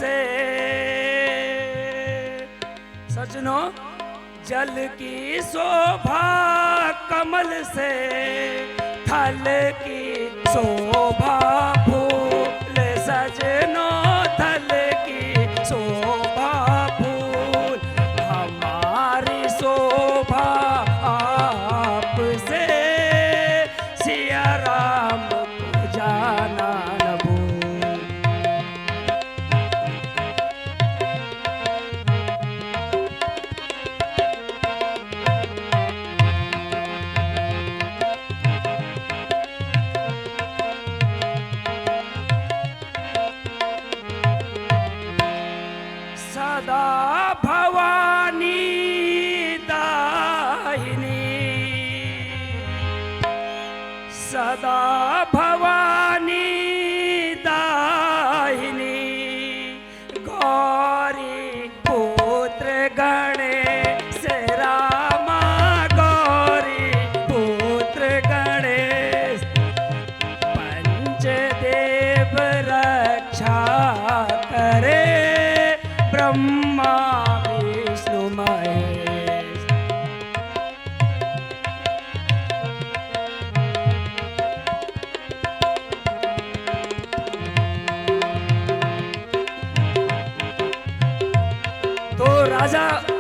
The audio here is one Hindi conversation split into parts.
से। सजनों, जल की शोभा कमल से, थल की शोभा फूल। सजनों, थल की शोभा फूल, हमारी शोभा आपसे। सिया राम को जाना न भूल। सदा भवानी दाहिनी, सदा भवानी दाहिनी। गौरी पुत्र गणेश रामा, गौरी पुत्र गणेश। पंचदेव रक्षा करे, ब्रह्मा विष्णु महेश। तो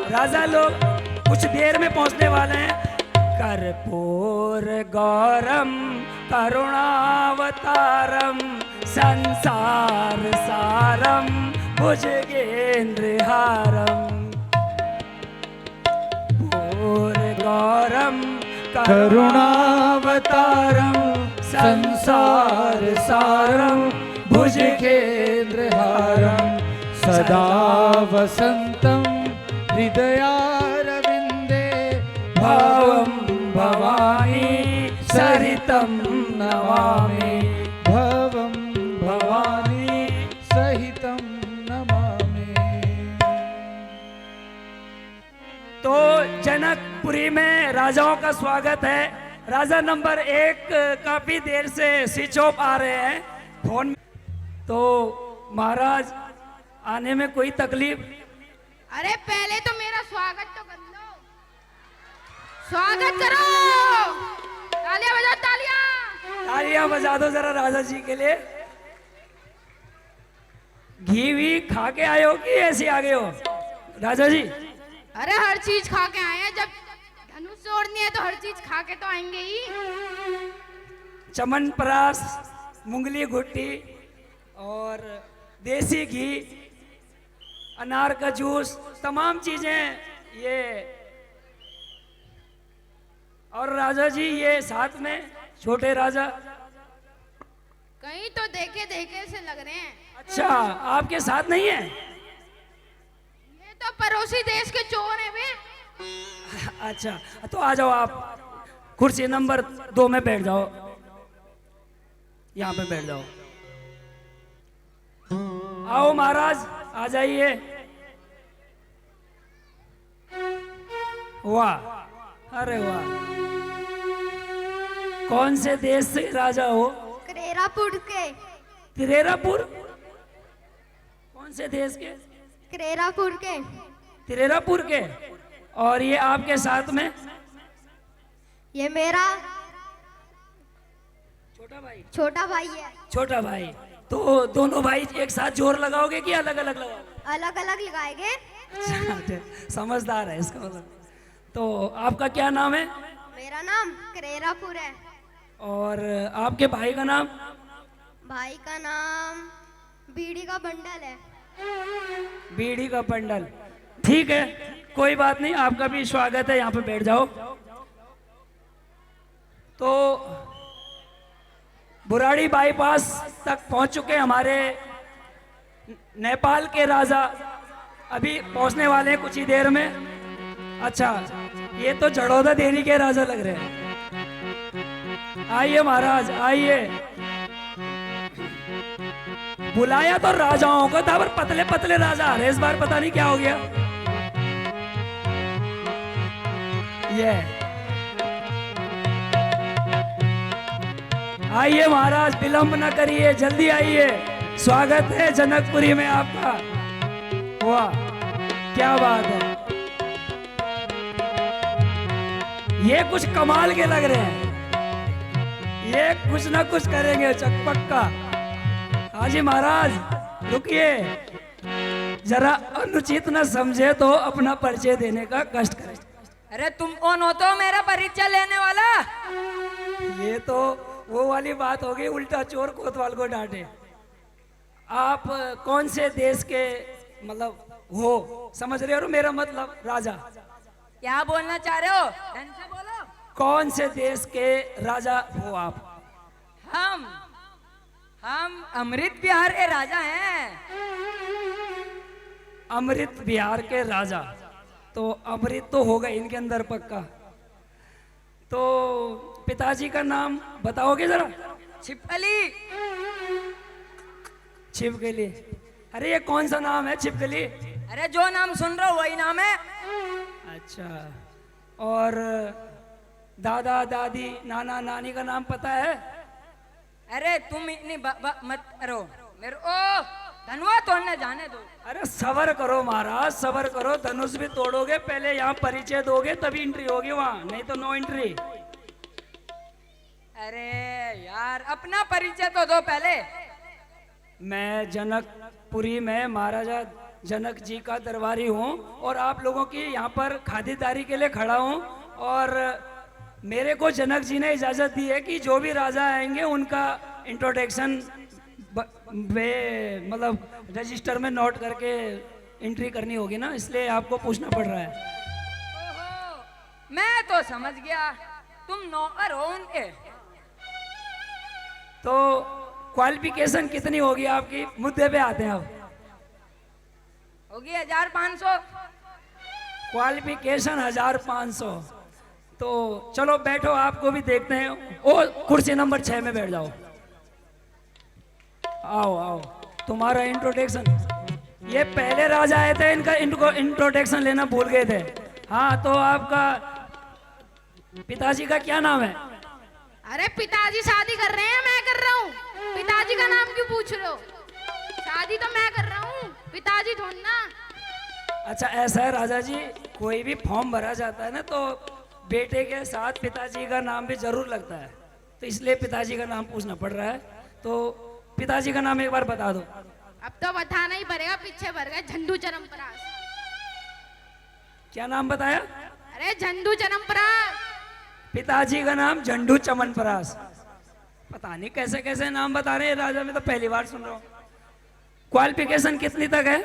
राजा लोग कुछ देर में पहुंचने वाले हैं। कर्पूर गौरम करुणावतारम, संसार सारम भुजगेन्द्रहारम। पूर गौरम करुणावतारम, संसार सारम भुजगेन्द्रहारम। सदा वसंतं हृदयारविन्दे, भावं भवानी सरितं नमामि। भवं भवानी सहितं नमामि। तो जनकपुरी में राजाओं का स्वागत है। राजा नंबर 1 काफी देर से स्विच ऑफ आ रहे हैं फोन में। तो महाराज आने में कोई तकलीफ? अरे पहले तो मेरा स्वागत तो कर लो। स्वागत करो, तालियां बजाओ, तालियां। तालियां बजा दो जरा राजा जी के लिए। घी वी खा के आए हो कि ऐसे आ गए हो राजा जी? अरे हर चीज खा के आए हैं। जब धनुष तोड़नी है तो हर चीज खा के तो आएंगे ही। चमन परास, मूंगली घुट्टी और देसी घी, अनार का जूस, तमाम चीजें ये। और राजा जी ये साथ में छोटे राजा। कहीं तो देखे देखे से लग रहे हैं। अच्छा, आपके साथ नहीं है? ये तो पड़ोसी देश के चोर हैं बे। अच्छा, तो आ जाओ आप कुर्सी नंबर 2 में बैठ जाओ। यहाँ पे बैठ जाओ। आओ महाराज, आ जाइए। वाह, अरे वाह। कौन से देश से राजा हो? करेरापुर के। तिरेरापुर? कौन से देश के? करेरापुर के। तिरेरापुर के। और ये आपके साथ में? ये मेरा छोटा भाई। छोटा भाई है। छोटा भाई। तो दोनों भाई एक साथ जोर लगाओगे कि अलग अलग लगाओगे? अलग अलग लगाएंगे। अच्छा, समझदार है इसका मतलब। तो आपका क्या नाम है? मेरा नाम करेरापुर है। और आपके भाई का नाम? भाई का नाम बीड़ी का बंडल है। बीड़ी का बंडल। ठीक है, कोई बात नहीं, आपका भी स्वागत है। यहाँ पे बैठ जाओ। तो बुराड़ी बाईपास तक पहुंच चुके हमारे नेपाल के राजा। अभी पहुंचने वाले हैं कुछ ही देर में। अच्छा, ये तो जड़ौदा देरी के राजा लग रहे हैं। आइए महाराज, आइए। बुलाया तो राजाओं को था, पर पतले पतले राजा आ रहे इस बार, पता नहीं क्या हो गया। ये आइए महाराज, विलंब न करिए, जल्दी आइए। स्वागत है जनकपुरी में आपका। वाह, क्या बात है। ये कुछ कमाल के लग रहे हैं, ये कुछ ना कुछ करेंगे चकपक्का। हाजी महाराज रुकिए, जरा अनुचित न समझे तो अपना परिचय देने का कष्ट करें। अरे तुम कौन हो तो मेरा परिचय लेने वाला? ये तो वो वाली बात होगी, उल्टा चोर कोतवाल को डांटे। आप कौन से देश के मतलब हो, समझ रहे हो मेरा मतलब? राजा। क्या बोलना चाह रहे हो? ढंग से बोलो। कौन से देश के राजा हो आप? हम अमृत बिहार के राजा हैं। अमृत बिहार के राजा, तो अमृत तो होगा इनके अंदर पक्का। तो पिताजी का नाम बताओगे जरा? छिपकली। छिपकली? अरे ये कौन सा नाम है छिपकली? अरे जो नाम सुन रहे हो वही नाम है। अच्छा, और दादा दादी नाना नानी का नाम पता है? अरे तुम इतनी मत करो मेरे ओ धनवा तोड़ने जाने दो। अरे सबर करो महाराज, सबर करो। धनुष भी तोड़ोगे, पहले यहाँ परिचय दोगे तभी एंट्री होगी वहाँ, नहीं तो नो एंट्री। अरे यार अपना परिचय तो दो पहले। मैं जनकपुरी में महाराजा जनक जी का दरबारी हूँ और आप लोगों की यहाँ पर खातिरदारी के लिए खड़ा हूँ। और मेरे को जनक जी ने इजाज़त दी है कि जो भी राजा आएंगे उनका इंट्रोडक्शन मतलब रजिस्टर में नोट करके एंट्री करनी होगी ना, इसलिए आपको पूछना पड़ रहा है। ओहो, मैं तो समझ गया तुम नौकर हो उनके। तो क्वालिफिकेशन कितनी होगी आपकी? मुद्दे पे आते हैं अब। होगी 1500। क्वालिफिकेशन 1500। तो चलो बैठो, आपको भी देखते हैं। ओ कुर्सी नंबर 6 में बैठ जाओ। आओ आओ, तुम्हारा इंट्रोडक्शन। ये पहले राजा आए थे, इनका इंट्रोडक्शन लेना भूल गए थे। हाँ, तो आपका पिताजी का क्या नाम है? अरे पिताजी शादी कर रहे हैं, मैं कर रहा हूँ। पिताजी का नाम क्यों पूछ रहे हो? शादी तो मैं कर रहा हूँ, पिताजी ढूंढना। अच्छा ऐसा है राजा जी, कोई भी फॉर्म भरा जाता है ना तो बेटे के साथ पिताजी का नाम भी जरूर लगता है, तो इसलिए पिताजी का नाम पूछना पड़ रहा है। तो पिताजी का नाम एक बार बता दो। अब तो बताना ही पड़ेगा, पीछे भर गए झंडू चरमपरास। क्या नाम बताया? अरे झंडू चरमपरास। पिताजी का नाम झंडू चमनपरास। पता नहीं कैसे कैसे नाम बता रहे हैं राजा, में तो पहली बार सुन रहा हूँ। क्वालिफिकेशन कितनी तक है?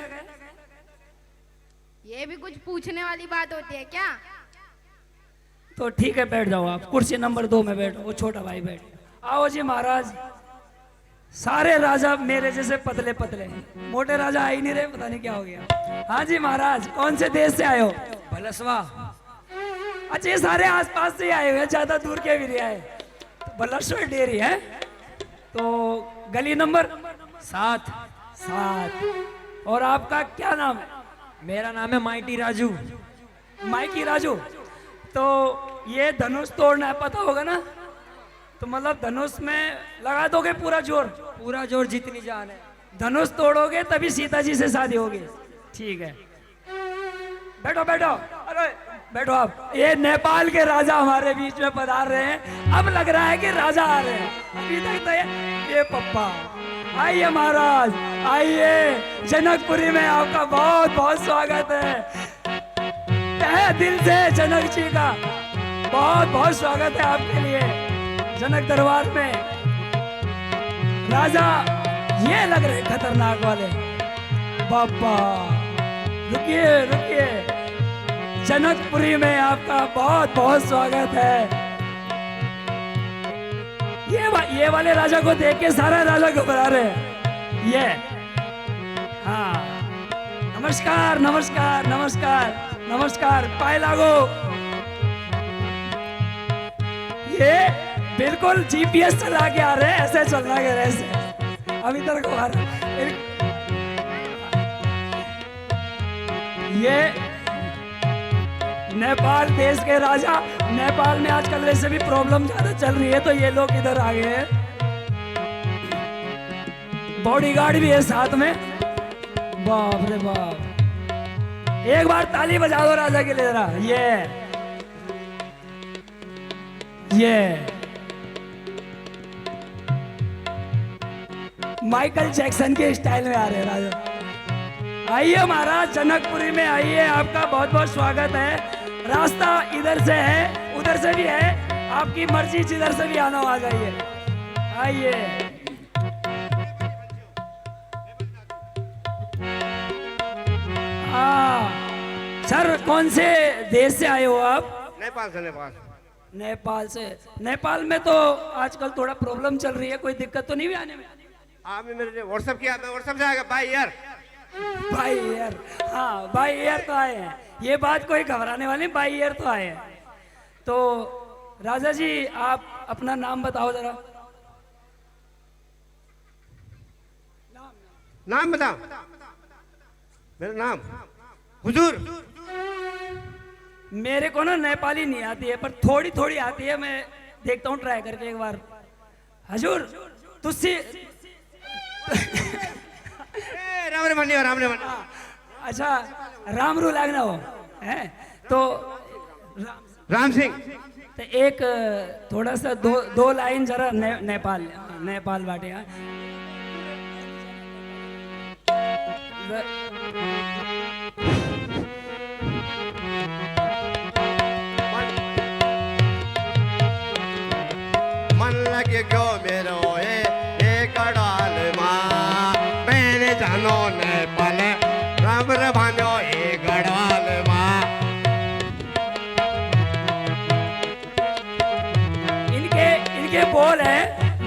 ये भी कुछ पूछने वाली बात होती है क्या? तो ठीक है, बैठ जाओ आप। कुर्सी नंबर 2 में बैठो, वो छोटा भाई बैठ। आओ जी महाराज। सारे राजा मेरे जैसे पतले पतले हैं, मोटे राजा आ ही नहीं रहे, पता नहीं क्या हो गया। हाँ जी महाराज, कौन से देश से आए हो? भलसवा। अच्छा, ये सारे आसपास से ही आए हुए हैं, ज्यादा दूर के भी नहीं आए। तो बलश्वर डेयरी है। तो गली नंबर 7। 7। और आपका क्या नाम है? मेरा नाम है माइटी राजू। माइकी राजू। तो ये धनुष तोड़ना है, पता होगा ना? तो मतलब धनुष में लगा दोगे पूरा जोर? पूरा जोर जितनी जान है। धनुष तोड़ोगे तभी सीता जी से शादी होगी। ठीक है, बैठो बैठो। अरे बैठो आप। ये नेपाल के राजा हमारे बीच में पधार रहे हैं। अब लग रहा है कि राजा आ रहे हैं। अभी तक तो ये पप्पा। आइए महाराज, आइए। जनकपुरी में आपका बहुत बहुत स्वागत है। तहे दिल से जनक जी का बहुत बहुत स्वागत है आपके लिए जनक दरबार में। राजा ये लग रहे खतरनाक वाले। बाबा रुकिए रुकिए, जनकपुरी में आपका बहुत बहुत स्वागत है। ये वाले राजा को देख के सारा राजा घबरा रहे हैं। ये हाँ, नमस्कार नमस्कार नमस्कार नमस्कार, पाए लागो। ये बिल्कुल जीपीएस चला के आ रहे हैं, ऐसे चलना के ऐसे। अभी तक को आ रहा। ये नेपाल देश के राजा। नेपाल में आजकल वैसे भी प्रॉब्लम ज्यादा चल रही है, तो ये लोग इधर आ गए हैं। बॉडीगार्ड भी है साथ में। बाप रे बाप, एक बार ताली बजा दो राजा के लिए जरा। ये माइकल जैक्सन के स्टाइल में आ रहे हैं राजा। आइए महाराज, जनकपुरी में आइए, आपका बहुत बहुत स्वागत है। रास्ता इधर से है, उधर से भी है, आपकी मर्जी, जिधर से भी आना हो आ जाइए। आइए। सर, कौन से देश से आए हो आप? नेपाल से। नेपाल से। नेपाल में तो आजकल थोड़ा प्रॉब्लम चल रही है, कोई दिक्कत तो नहीं हुई आने में? आपने मेरे व्हाट्सएप किया, मैं व्हाट्सएप से आएगा बाय ईयर। बाई ईयर, हाँ बाई ईयर तो आए हैं, ये बात कोई घबराने वाली, बाई ईयर तो आए हैं। तो राजा जी, आप अपना नाम बताओ जरा। नाम बताओ। मेरा नाम हुजूर। मेरे को ना नेपाली नहीं आती है, पर थोड़ी थोड़ी आती है, मैं देखता हूँ ट्राई करके एक बार। हजूर तुसी राम रे मन्नी। अच्छा, रामरू लागना हो है तो राम सिंह। तो एक थोड़ा सा दो लाइन जरा नेपाल बाटे। हाँ, मन लगे क्यों मेरो एक डाल माँ, मैंने जानो नेपाल राम रे भानो एक डाल माँ। इनके बोल है,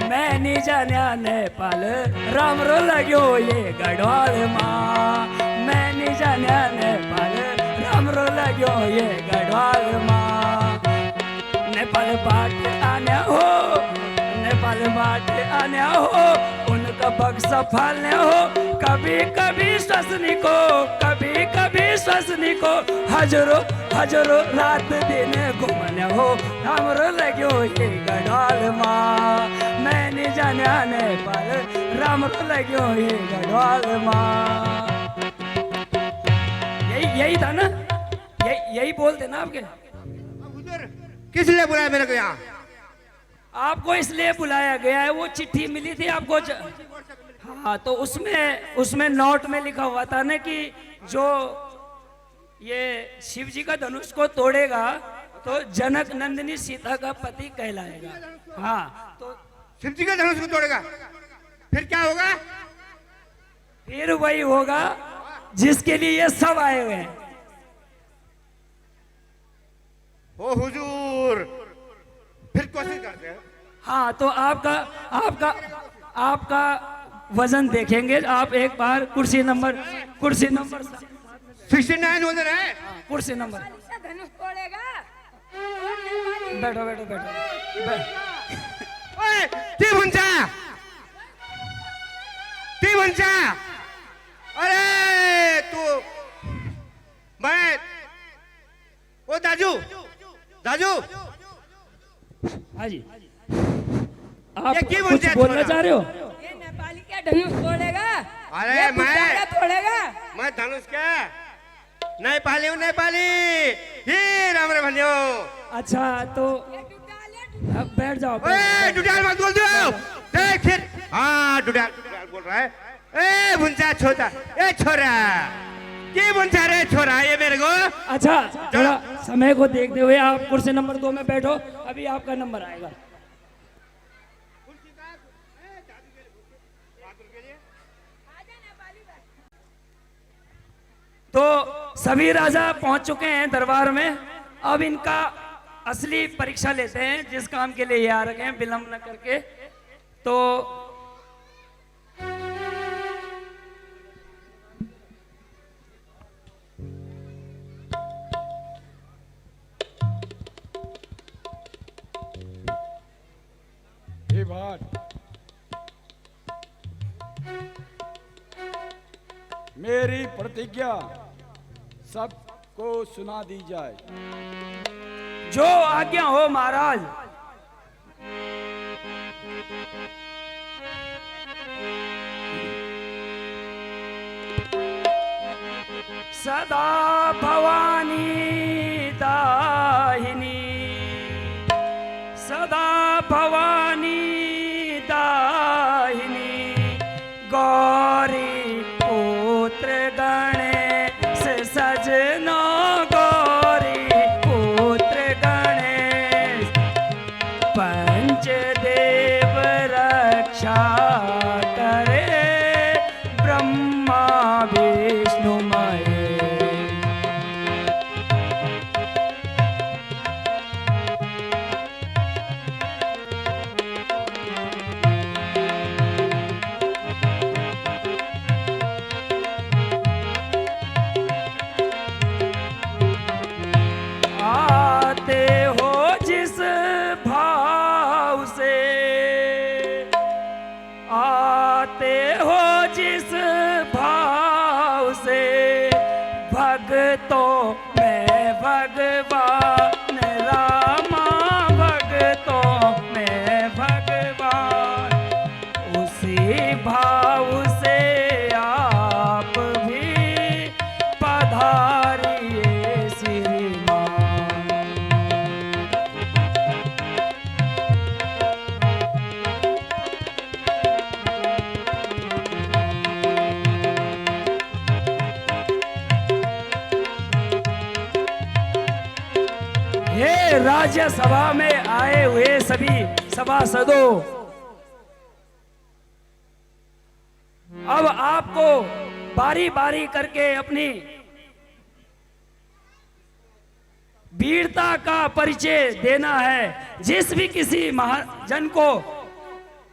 मैं नहीं जाना नेपाल राम रो लाग्यो ये गढ़वाल माँ। मैं नहीं जाना नेपाल राम रो लाग्यो ये गढ़वाल माँ। नेपाल बाट आने हो, नेपाल बाट आने हो, उनका बक्सा फालने हो। कभी कभी श्वसनी को, कभी कभी श्वसनी को, हजरो रात दिन घूमने हो। हमरो लग्यो ये गढ़वाल माँ, मैं नहीं जाना नेपाल रामरो लग्यो ये गढ़वाल माँ। यही था ना, यही बोलते ना आपके? हुजूर, किस लिए बुलाया मेरे को यहाँ? आपको इसलिए बुलाया गया है, वो चिट्ठी मिली थी आपको हाँ, तो उसमें नोट में लिखा हुआ था ना कि जो ये शिव जी का धनुष को तोड़ेगा तो जनक नंदिनी सीता का पति कहलाएगा। हाँ, तो शिव जी का धनुष को तोड़ेगा, फिर क्या होगा? फिर वही होगा जिसके लिए ये सब आए हुए हैं। ओ हुजूर, फिर कोशिश करते हैं। हाँ, तो आपका वजन देखेंगे आप एक बार। कुर्सी नंबर 69 वजन है। कुर्सी नंबर। धनुष तोड़ेगा। बैठो। ओए, ती भंचा। अरे तू, मैं, ओ दाजू। हाँ जी, आप ये क्यों कुछ बोलते हैं बोलना थोड़ा? चाह रहे हो? ये नेपाली क्या धनुष तोड़ेगा? अरे ये मैं- बुड्ढा तोड़ेगा। मैं धनुष क्या नेपाली हूँ, नेपाली ही राम रे भन्यो। अच्छा, तो अब बैठ जाओ। ओए डुडाल मत बोल दो, देख फिर। हाँ डुडाल बोल रहा है। ए भुंचा छोटा, ए छोरा, की भुंचा रे छोरा ये मेरे को। अच्छा, थोड़ा समय को देखते हुए आप कुर्सी नंबर 2 में बैठो, अभी आपका नंबर आएगा। तो सभी राजा पहुंच चुके हैं दरबार में। अब इनका असली परीक्षा लेते हैं, जिस काम के लिए ये आ रखे हैं, विलंब न करके। तो हे भाट, मेरी प्रतिज्ञा सबको सुना दी जाए। जो आज्ञा हो महाराज। सदा भवानी दाहिनी, सदा भवानी दाहिनी, गौरी पुत्र गणेश सजनो, गौरी पुत्र गणेश, पंचदेव रक्षा करे, ब्रह्मा विष्णु महेश। आते हो जिस भाव से, आते हो जिस भाव से, भक्तों में भगवान रामा, भक्तों में भगवान, उसी भाव से आप भी पधारिए श्रीमान। हे राज्यसभा में आए हुए सभी सभासदों, अब आपको बारी बारी करके अपनी वीरता का परिचय देना है। जिस भी किसी महाजन को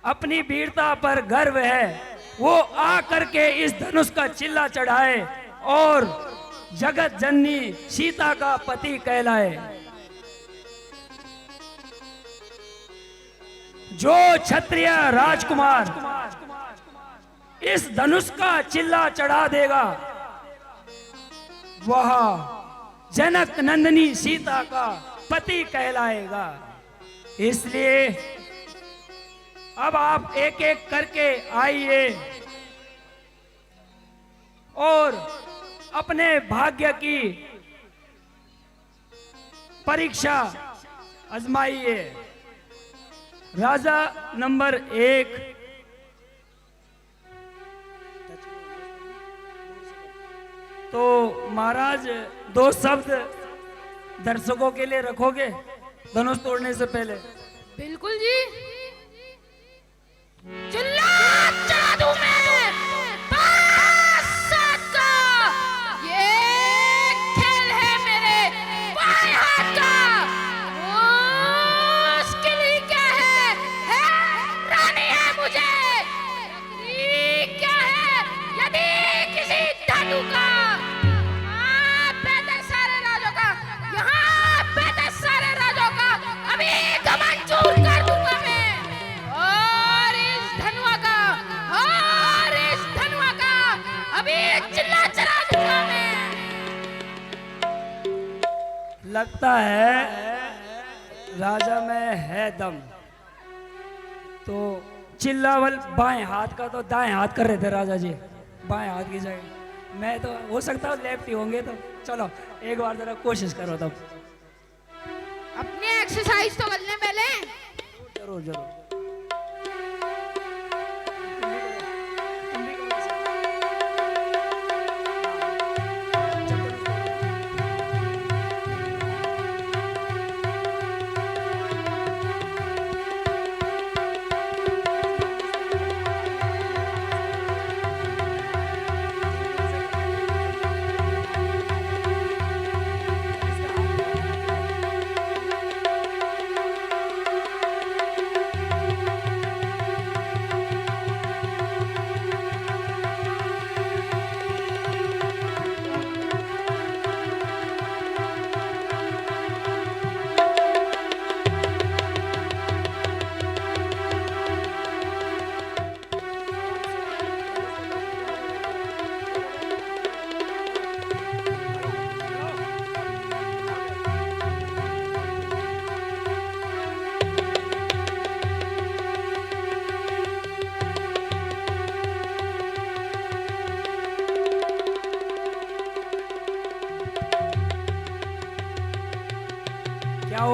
अपनी वीरता पर गर्व है, वो आ करके इस धनुष का चिल्ला चढ़ाए और जगत जननी सीता का पति कहलाए। जो क्षत्रिय राजकुमार इस धनुष का चिल्ला चढ़ा देगा, वह जनक नंदिनी सीता का पति कहलाएगा। इसलिए अब आप एक एक करके आइए और अपने भाग्य की परीक्षा आजमाइए। राजा नंबर 1, तो महाराज 2 शब्द दर्शकों के लिए रखोगे धनुष तोड़ने से पहले? बिल्कुल जी, चिल्ला चढ़ा दूं मैं 5 सात का। ये खेल है मेरे बाएं हाथ का। उसके लिए क्या है रानी है मुझे। ये क्या है यदि किसी धातु का, यहाँ बैठे सारे राजों का, यहाँ बैठे सारे राजों का अभी घमंड चूर कर दूंगा मैं। और इस धनुआ का, और इस धनुआ का अभी चिल्ला चढ़ा दूंगा मैं। लगता है राजा में है दम। तो चिल्लावल बाएं हाथ का तो दाएं हाथ कर रहे थे राजा जी, बाएं हाथ की जगह। मैं तो हो सकता है लेफ्ट ही होंगे, तो चलो एक बार जरा कोशिश करो तब। अपने एक्सरसाइज तो करने पहले। जरूर जरूर।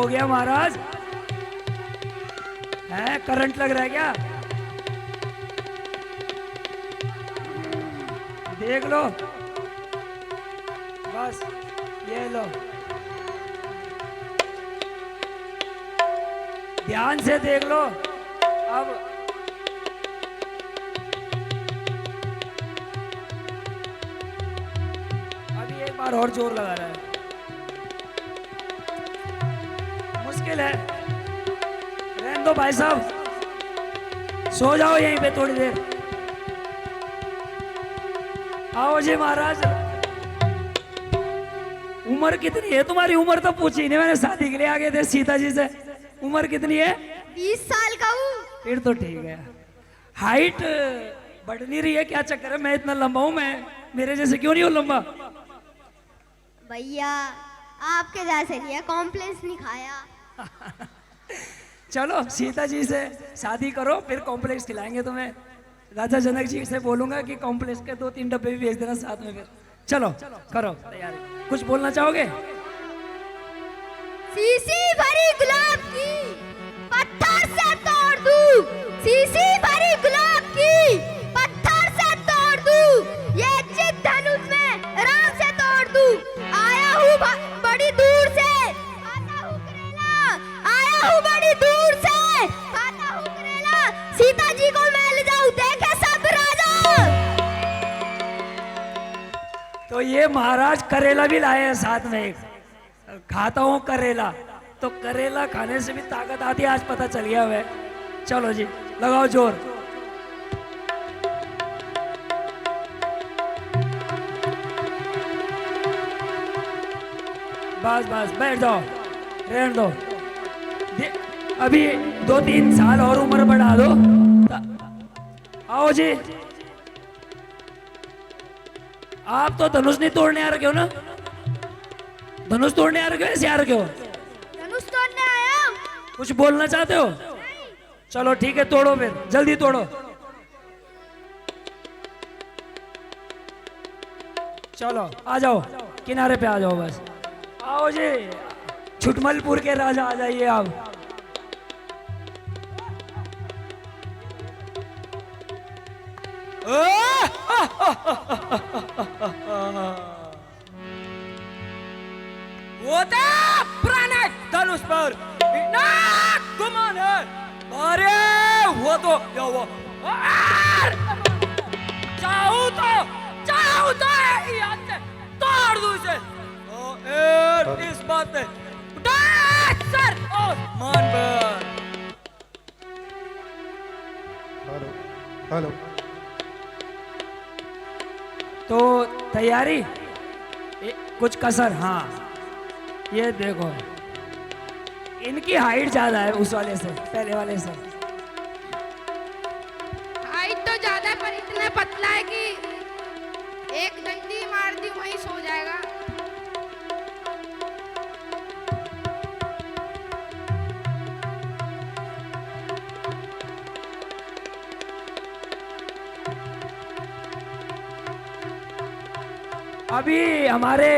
हो गया महाराज? है करंट लग रहा है क्या? देख लो बस, ये लो, ध्यान से देख लो। अब अभी एक बार और जोर लगा रहा है, मुश्किल है। रहने दो भाई साहब, सो जाओ यहीं पे थोड़ी देर। आओ जी महाराज। उम्र कितनी है तुम्हारी? उम्र तो पूछी नहीं मैंने, शादी के लिए आ गए थे सीता जी से। उम्र कितनी है? 20 साल का हूँ। फिर तो ठीक है। हाइट बढ़ नहीं रही है, क्या चक्कर है? मैं इतना लंबा हूं, मैं मेरे जैसे क्यों नहीं हो लंबा? भैया आपके जैसे नहीं है, कॉम्प्लेक्स नहीं खाया। चलो सीता जी से शादी करो, फिर कॉम्प्लेक्स खिलाएंगे तुम्हें। राजा जनक जी से बोलूंगा कि कॉम्प्लेक्स के 2-3 डब्बे भी भेज देना साथ में। फिर चलो करो तैयारी। कुछ बोलना चाहोगे? सीसी भरी गुलाब की पत्थर से तोड़ दूं, सीसी भरी गुलाब की पत्थर से तोड़ दूं, ये चित धनुष में राम से तोड़ दूं। आया हूँ बड़ी दूर से, खाता हूँ करेला, आया हूँ बड़ी दूर से, खाता हूँ करेला, सीता जी को मैं ले जाऊं, देखे सब राजा। तो ये महाराज करेला भी लाए हैं साथ में। एक खाता हूँ करेला, तो करेला खाने से भी ताकत आती है, आज पता चल गया है। चलो जी लगाओ जोर। बस बस बैठ जाओ, रहने दो। अभी 2-3 साल और उम्र बढ़ा दो। आओ जी। आप तो धनुष नहीं तोड़ने आ रखे हो ना? धनुष तोड़ने आ रखे हो, ऐसे आ रखे हो? धनुष तोड़ने आया हूं। कुछ बोलना चाहते हो? चलो ठीक है, तोड़ो फिर, जल्दी तोड़ो। चलो आ जाओ, किनारे पे आ जाओ बस। आओ जी, छुटमलपुर के राजा आ जाइए आप। वो तो पुराने धनुष पर बिना गुमान है। अरे वो तो क्या हुआ? चाहूं तो यहाँ से तोड़ दूं इसे। इस बात पे सर मान पर। Hello hello. तो तैयारी कुछ कसर? हाँ ये देखो, इनकी हाइट ज्यादा है उस वाले से, पहले वाले से। हाइट तो ज्यादा है, पर इतना पतला है कि एक डंडी मार दी वहीं सो जाएगा। अभी हमारे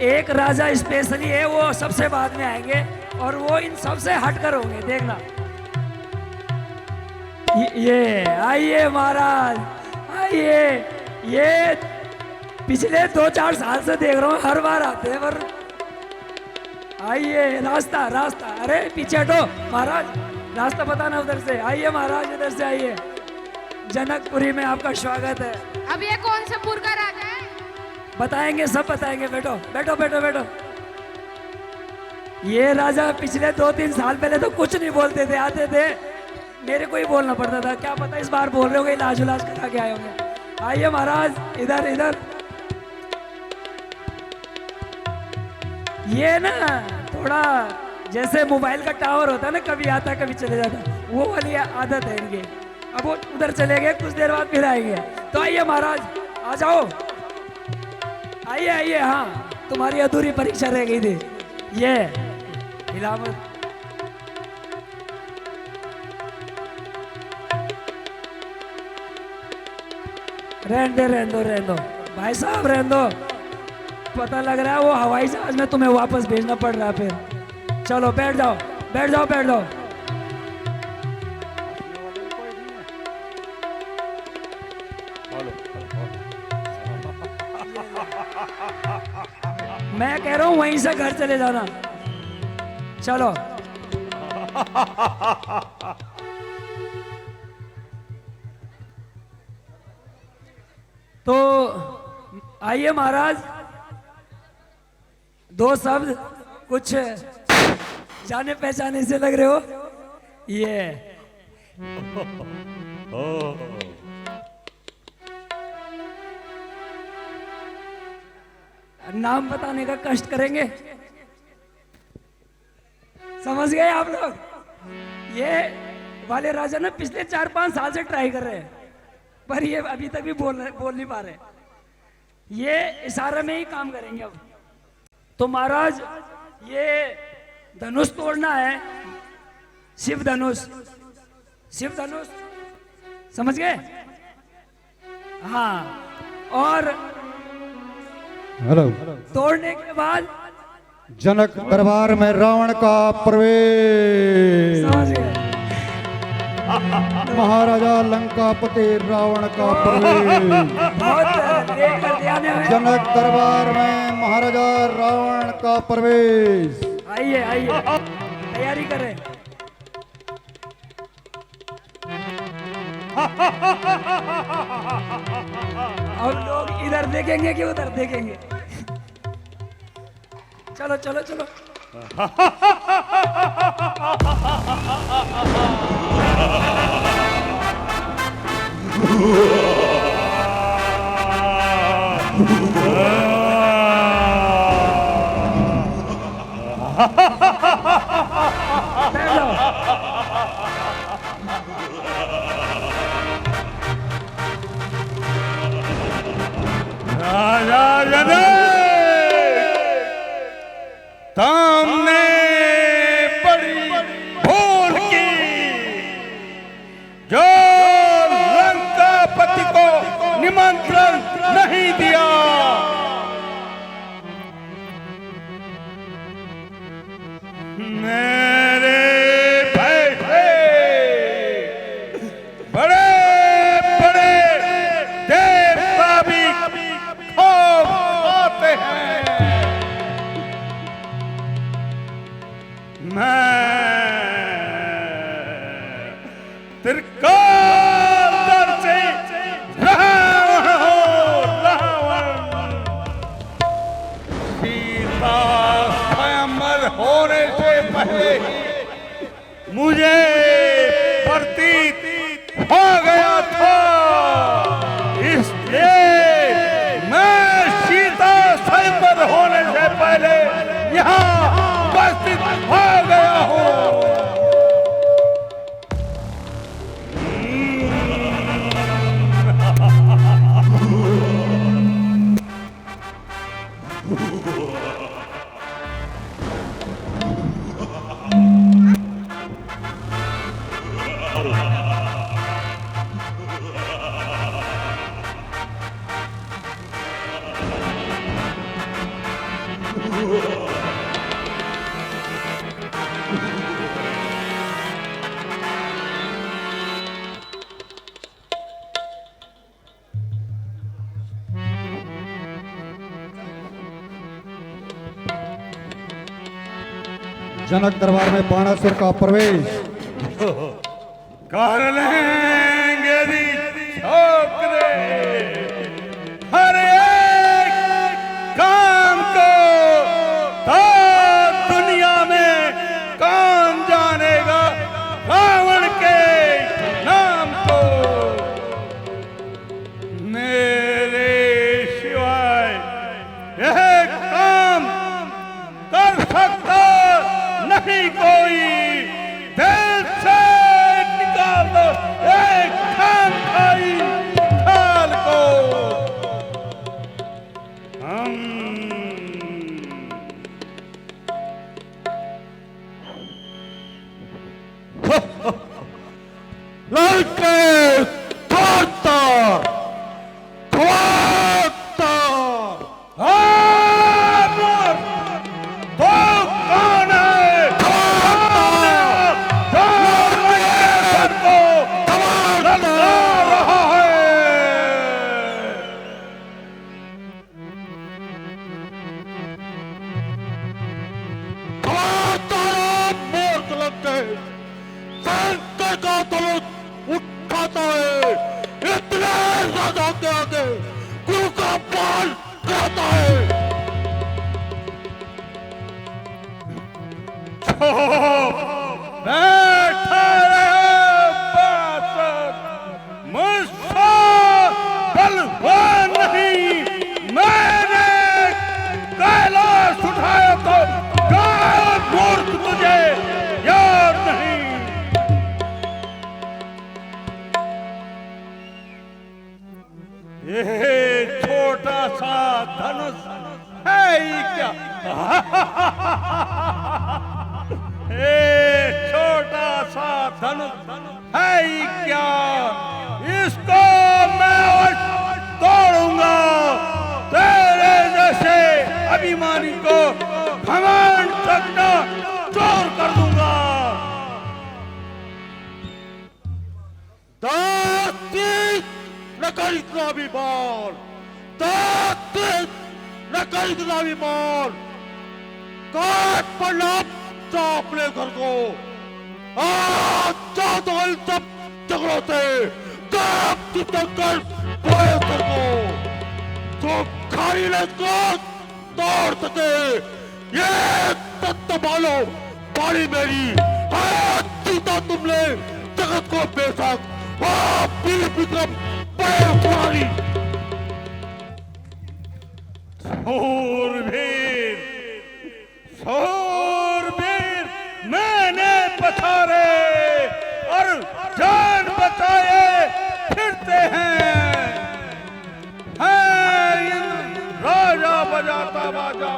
एक राजा स्पेशली है, वो सबसे बाद में आएंगे और वो इन सबसे हटकर होंगे, देखना। ये आइए महाराज, आइए। ये पिछले 2-4 साल से देख रहा हूँ, हर बार आते हैं। पर आइए, रास्ता रास्ता, अरे पीछे हटो महाराज, रास्ता बताना उधर से। आइए महाराज, इधर से आइए। जनकपुरी में आपका स्वागत है। अब ये कौन से पुर का राजा है? बताएंगे, सब बताएंगे। बैठो बैठो बैठो बैठो। ये राजा पिछले 2-3 साल पहले तो कुछ नहीं बोलते थे, आते थे मेरे को ही बोलना पड़ता था। क्या पता इस बार बोल रहे होंगे, इलाज उलाज करा के आए होंगे। आइए महाराज, इधर इधर। ये ना थोड़ा जैसे मोबाइल का टावर होता है ना, कभी आता कभी चले जाता, वो वाली आदत है इनकी। अब वो उधर चले गए, कुछ देर बाद फिर आएंगे। तो आइए महाराज, आ जाओ, आइए आइए। हाँ, तुम्हारी अधूरी परीक्षा रह गई थी। ये हिलामत। रहने दो भाई साहब, रहने दो। पता लग रहा है वो हवाई जहाज में तुम्हें वापस भेजना पड़ रहा है फिर। चलो बैठ जाओ, बैठ जाओ, बैठ जाओ। मैं कह रहा हूं वहीं से घर चले जाना। चलो तो आइए महाराज, दो शब्द कुछ जाने पहचाने से लग रहे हो। ये नाम बताने का कष्ट करेंगे, समझ गए आप लोग। ये वाले राजा ना पिछले 4-5 साल से ट्राई कर रहे हैं, पर ये अभी तक भी बोल नहीं पा रहे। ये इशारे में ही काम करेंगे अब। तो महाराज ये धनुष तोड़ना है, शिव धनुष, शिव धनुष, समझ गए? हाँ, और हेलो। तोड़ने के बाद जनक दरबार में रावण का प्रवेश। समझ गए? महाराजा लंकापति रावण का प्रवेश। बहुत लेट कर दिया ने। जनक दरबार में महाराजा रावण का प्रवेश। आइए आइए, तैयारी करें। अब लोग इधर देखेंगे कि उधर देखेंगे? चलो चलो चलो। बैठ जाओ। राजा जनक तुमने बड़ी भूल की, जो लंकापति को निमंत्रण नहीं दिया। मेरे भैसे बड़े बड़े देवता भी खूब आते हैं। मैं त्रिकाल से रावण हूँ, रावण। सीता स्वयंवर होने से पहले ही मुझे प्रतीत हो गया था, इसलिए मैं सीता स्वयंवर होने से पहले यहाँ उपस्थित हो गया हूँ। जनक दरबार में बाणासुर का प्रवेश। कर लेंगे री छोकरे हर एक काम को, तो दुनिया में कौन जानेगा रावण के नाम को। मेरे सिवाय यह काम कर सकता नहीं कोई। दिल से निकाल दो एक खान खाई खाल को। हम लड़के तोड़ता खोता तो कौन है? दूसरे का धनुष उठाता है, इतने राजा के आगे गुरु का अपमान करता है। बैठा मुझसे बलवान नहीं, मैंने कैलाश उठाया तो मूर्ख तुझे याद नहीं। ये छोटा सा धनुष है ही क्या? छोटा सा धनुष है ही क्या? इसको मैं आज तोड़ूंगा, तेरे जैसे अभिमानी को घमंड चकना चोर कर दूंगा। न कर इतना अभिमान, न कर इतना अभिमान, काट पड़ना अपने घर को। आज जाओ इन सब झगड़ों से, कर घर को जो खाली को तोड़ सके। ये तत्व मानो बाड़ी मेरी, जीता तुमने जगत को बेशक, विक्रम बड़े पुरानी। शूरवीर मैंने पछाड़े और जान बचाए फिरते हैं। राजा बजाता बाजा,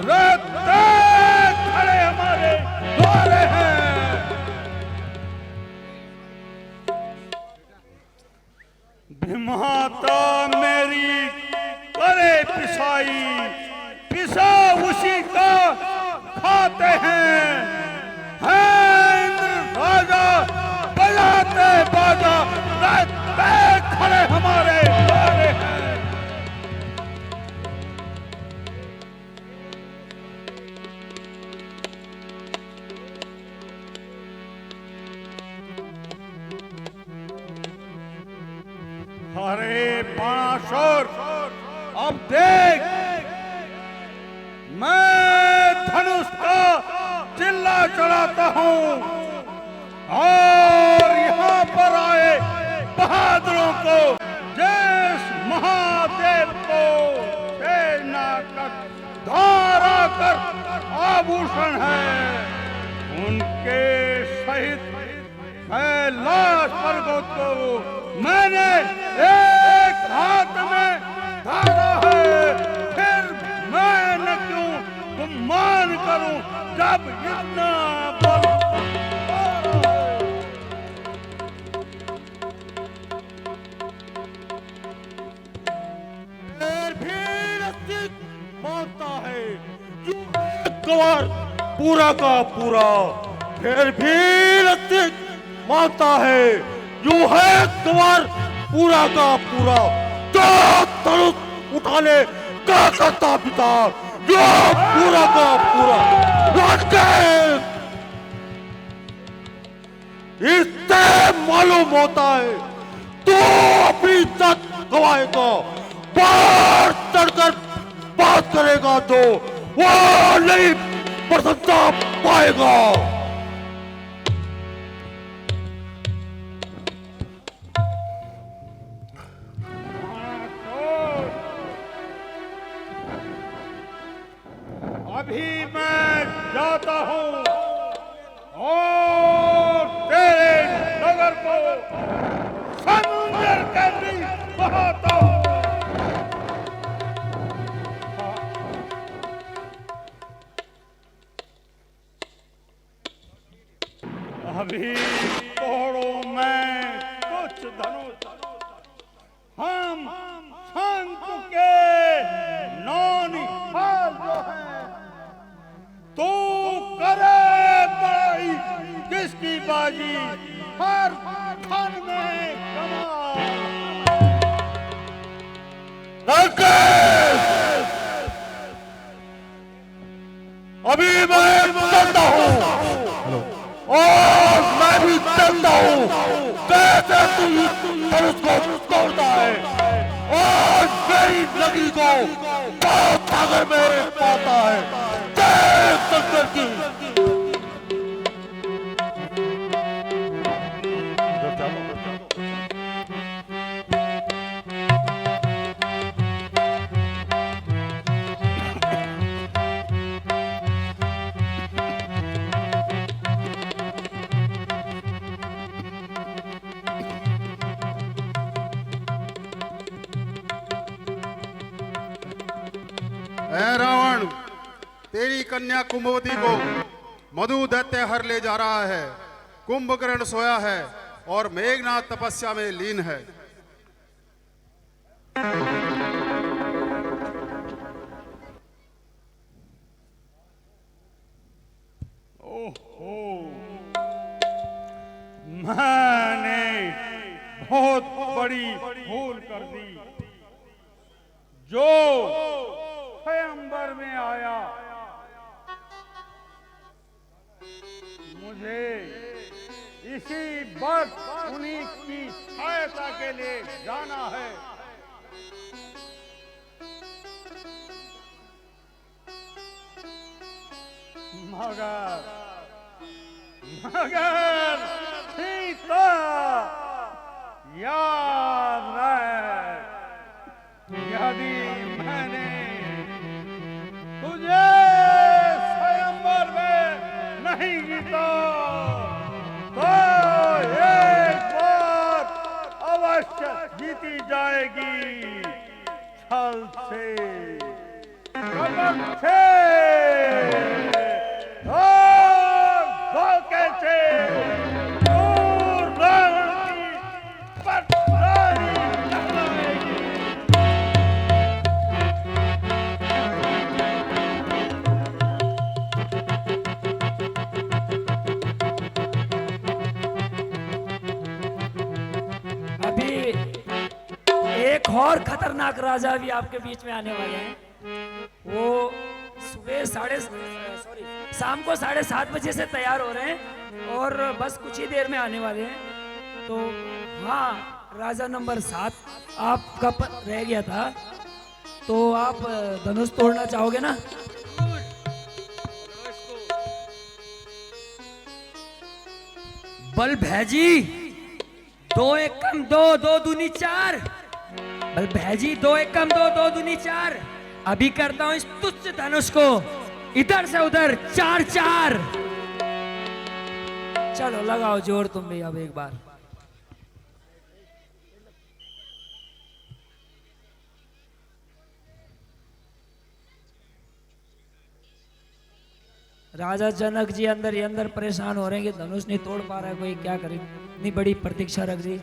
रखते खड़े हमारे द्वारे हैं। माता मेरी करे पिसाई, पिसा उसी का खाते हैं। इंद्र राजा बजाते बाजा, रहते खड़े हमारे द्वारे हैं। अरे बाणासुर, अब देख, मैं धनुष का चिल्ला चढ़ाता हूँ और यहाँ पर आए बहादुरों को, जिस महादेव को सेना कर धारा कर आभूषण है, उनके सहित कैलाश पर्वत को मैंने एक हाथ में धारा है। फिर मैं न क्यों गुमान करूं जब इतना बल। फिर भी रसिक मानता है कवर पूरा का पूरा, फिर भी रसिक मानता है यूं है कवर पूरा का पूरा। जो धनुष उठा ले क्या करता पिता, जो पूरा का पूरा लौट के। इससे मालूम होता है तू अपनी इज्जत गवाएगा, बाहर चढ़कर बात करेगा तो वो नहीं प्रसन्नता पाएगा। अभी मैं जाता हूँ और तेरे नगर को समुद्र के बीच बहाता हूँ। अभी तोड़ो मैं कुछ धनुष, हम शंकु के नौनिहाल जो है, तू करे बड़ाई किसकी बाजी, हर खन में कमाल। अभी मैं चलता हूँ और मैं मैं भी देखता हूँ कैसे तू धनुष को तोड़ता है और मेरी लगी को बहुत धागे में पाता है। जय शंकर की। ऐ रावण, तेरी कन्या कुंभवती को मधु दैत्य हर ले जा रहा है। कुंभकर्ण सोया है और मेघनाथ तपस्या में लीन है। ओहो, मैंने बहुत बड़ी भूल कर दी। जो स्वयंवर में आया मुझे इसी वक्त उन्हीं की सहायता के लिए जाना है। मगर सीता याद रहे, यदि मैंने तुझे स्वयंवर में नहीं जीता तो एक बार अवश्य जीती जाएगी। छल से, कपट से और धोखे से दूर रहने की पटरानी कहलाएगी। अभी एक और खतरनाक राजा भी आपके बीच में आने वाले हैं। वो सुबह शाम को 7:30 बजे से तैयार हो रहे हैं और बस कुछ ही देर में आने वाले हैं। तो हाँ, राजा नंबर 7 आपका रह गया था, तो आप धनुष तोड़ना चाहोगे ना? बल भैजी 2 1 कम 2 2 दूनी 4। बल भैजी 2 1 कम 2 2 दूनी 4। अभी करता हूं इस तुच्छ धनुष को इधर से उधर 4-4। चलो लगाओ जोर तुम भी अब एक बार। राजा जनक जी अंदर ही अंदर परेशान हो रहे हैं कि धनुष नहीं तोड़ पा रहा है, कोई क्या करे। इतनी बड़ी प्रतीक्षा रख दी।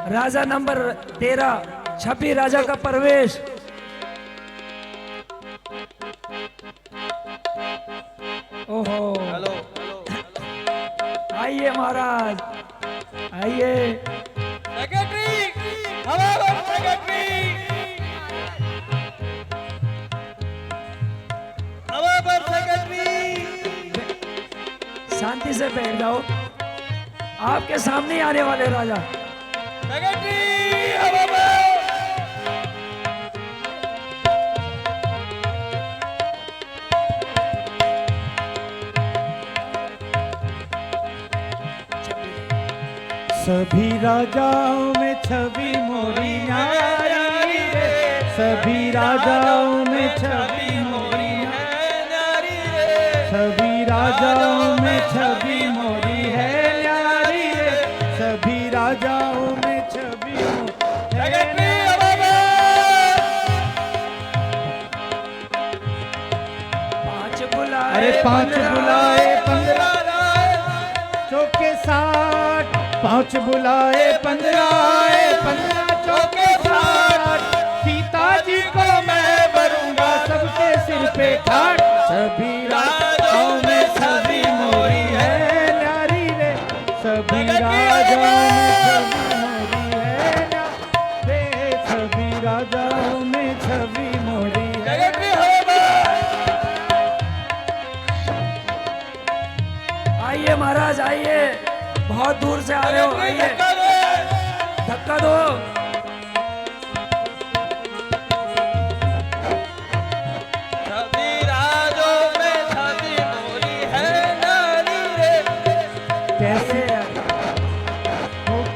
राजा नंबर 13 छपी राजा का प्रवेश। ओहो, हेलो आइए महाराज आइए। सेक्रेटरी, हमारा सेक्रेटरी, हमारा सेक्रेटरी। शांति से बैठ जाओ, आपके सामने ही आने वाले राजा। सेक्रेटरी, हमारा सभी राजाओं में छवि मोरी न्यारी रे, सभी राजाओं में छवि मोरी न्यारी रे, सभी राजाओं में छवि मोरी है न्यारी रे, सभी राजाओं में छवि सेक्रेटरी, हमारा 5 बुलाए, अरे 5 बुलाए 15 चौके 60, 5 बुलाए 15 आए 15 चौके 60। सीता जी को मैं भरूंगा सबके सिर पे ठाट। सभी राजाओं में छवि मोरी है न्यारी रे, सभी राजाओं में छवि मोरी है न्यारी रे, सभी राजाओं में छवि मोरी है। सेक्रेटरी, हमारा महाराज आइए, बहुत दूर से आ रहे हो, आइए धक्का दो। छवि राजों में छवि मोरी है नारी रे। कैसे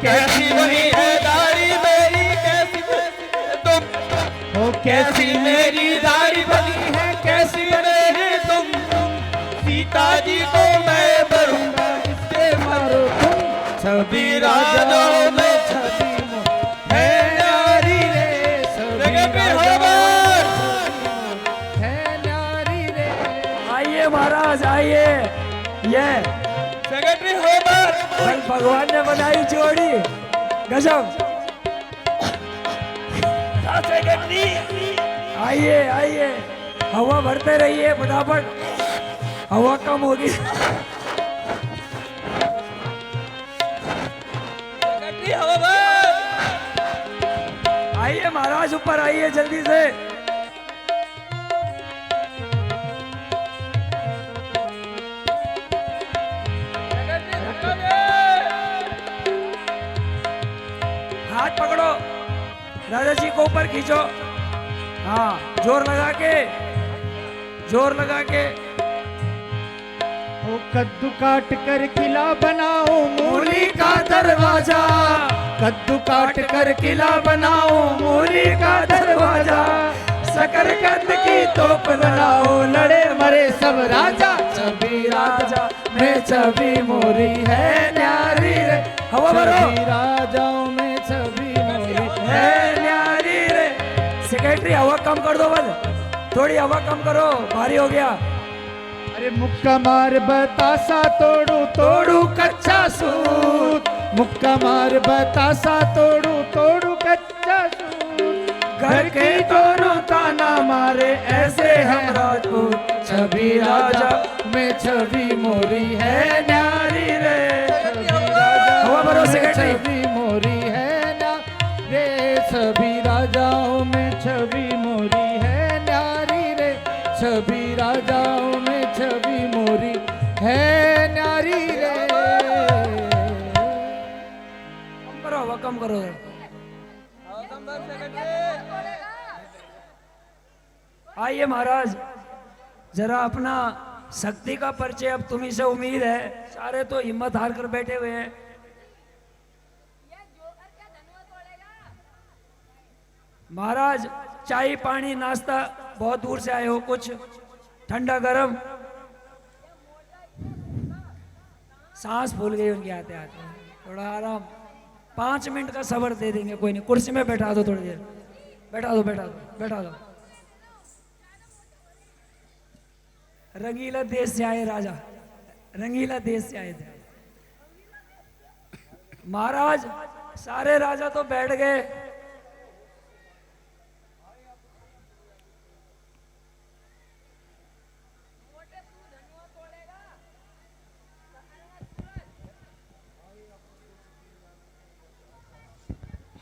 कैसी बनी है दाढ़ी मेरी, कैसी तुम, कैसी मेरी दाढ़ी बनी है, कैसी बने हैं तुम। सीता जी को मैं भरूंगा, इससे मारो तुम। छवि राजों में छवि है नारी रे, छवि है नारी रे। आइए महाराज आइए। ये सेक्रेटरी होमर, कल भगवान ने बनाई जोड़ी गजब। सेक्रेटरी आइए आइए, हवा भरते रहिए फटाफट, हवा कम होगी। सेक्रेटरी होमर, आइए महाराज ऊपर आइए जल्दी से। हाथ पकड़ो, राजा जी को ऊपर खींचो। हाँ जोर लगा के, जोर लगा के। ओ कद्दू काट कर किला बनाओ मूली का दरवाजा, कद्दू काट कर किला बनाओ मूली का दरवाजा। शकरकंद की तोप बनाओ, लड़े मरे सब राजा। छवि राजा में छवि मोरी है न्यारी रे। हवा भरो, छवि राजाओं में छवि मोरी है न्यारी रे। सेक्रेटरी हवा कम कर दो, बस थोड़ी हवा कम करो, भारी हो गया। अरे मुक्का मार बतासा तोड़ू तोड़ू कच्चा सूत, मुक्का मार बतासा तोड़ू तोड़ू कच्चा सूत। घर के दोनों ताना मारे ऐसे हम राजपूत। छवि राजा में छवि मोरी है न्यारी रे। हवा भरो सेक्रेटरी। छवि मोरी है ना रे, छवि राजाओं में छवि मोरी है न्यारी रे। छवि राजाओं में छवि मोरी है न्यारी रे। कम करो हवा, कम करो। आइए महाराज, जरा अपना शक्ति का परिचय अब तुम्ही से उम्मीद है। सारे तो हिम्मत हार कर बैठे हुए हैं। महाराज चाय पानी नाश्ता, बहुत दूर से आए हो, कुछ ठंडा गरम। सांस फूल गई उनकी आते आते, थोड़ा आराम, 5 मिनट का सब्र दे देंगे, कोई नहीं। कुर्सी में बैठा दो, थोड़ी देर बैठा दो, बैठा दो, बैठा दो। रंगीला देश से आए राजा, रंगीला देश से आए थे महाराज। सारे राजा तो बैठ गए,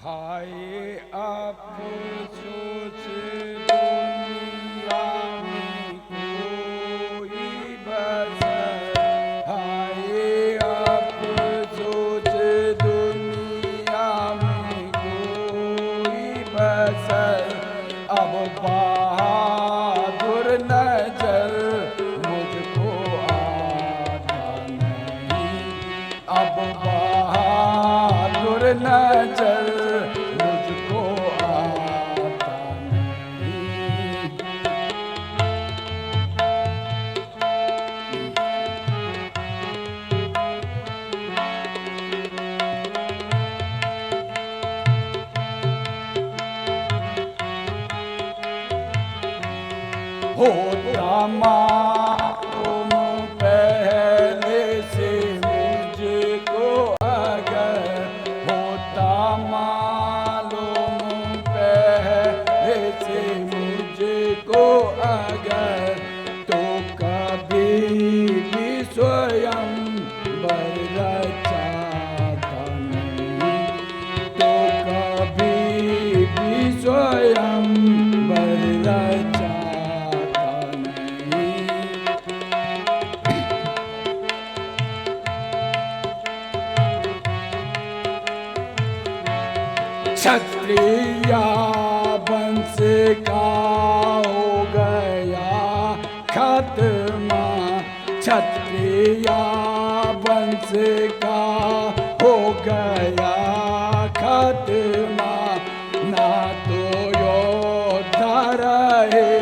हाय आप सोच दुनिया में कोई बस, हाय आप सोच दुनिया में कोई बस। अब बहादुर नजर मुझको आता नहीं, अब बहादुर नजर मुझको आता नहीं। होता मालूम पहले से मुझको, अगर होता मालूम पहले से मुझको अगर, तो कभी भी स्वयं वर रचाता नहीं, तो कभी भी स्वयं वर रचाता नहीं। क्षत्रिय वंश का हो गया खात्मा, क्षत्रिय वंश का हो गया खात्मा। ना तो योद्धा रहे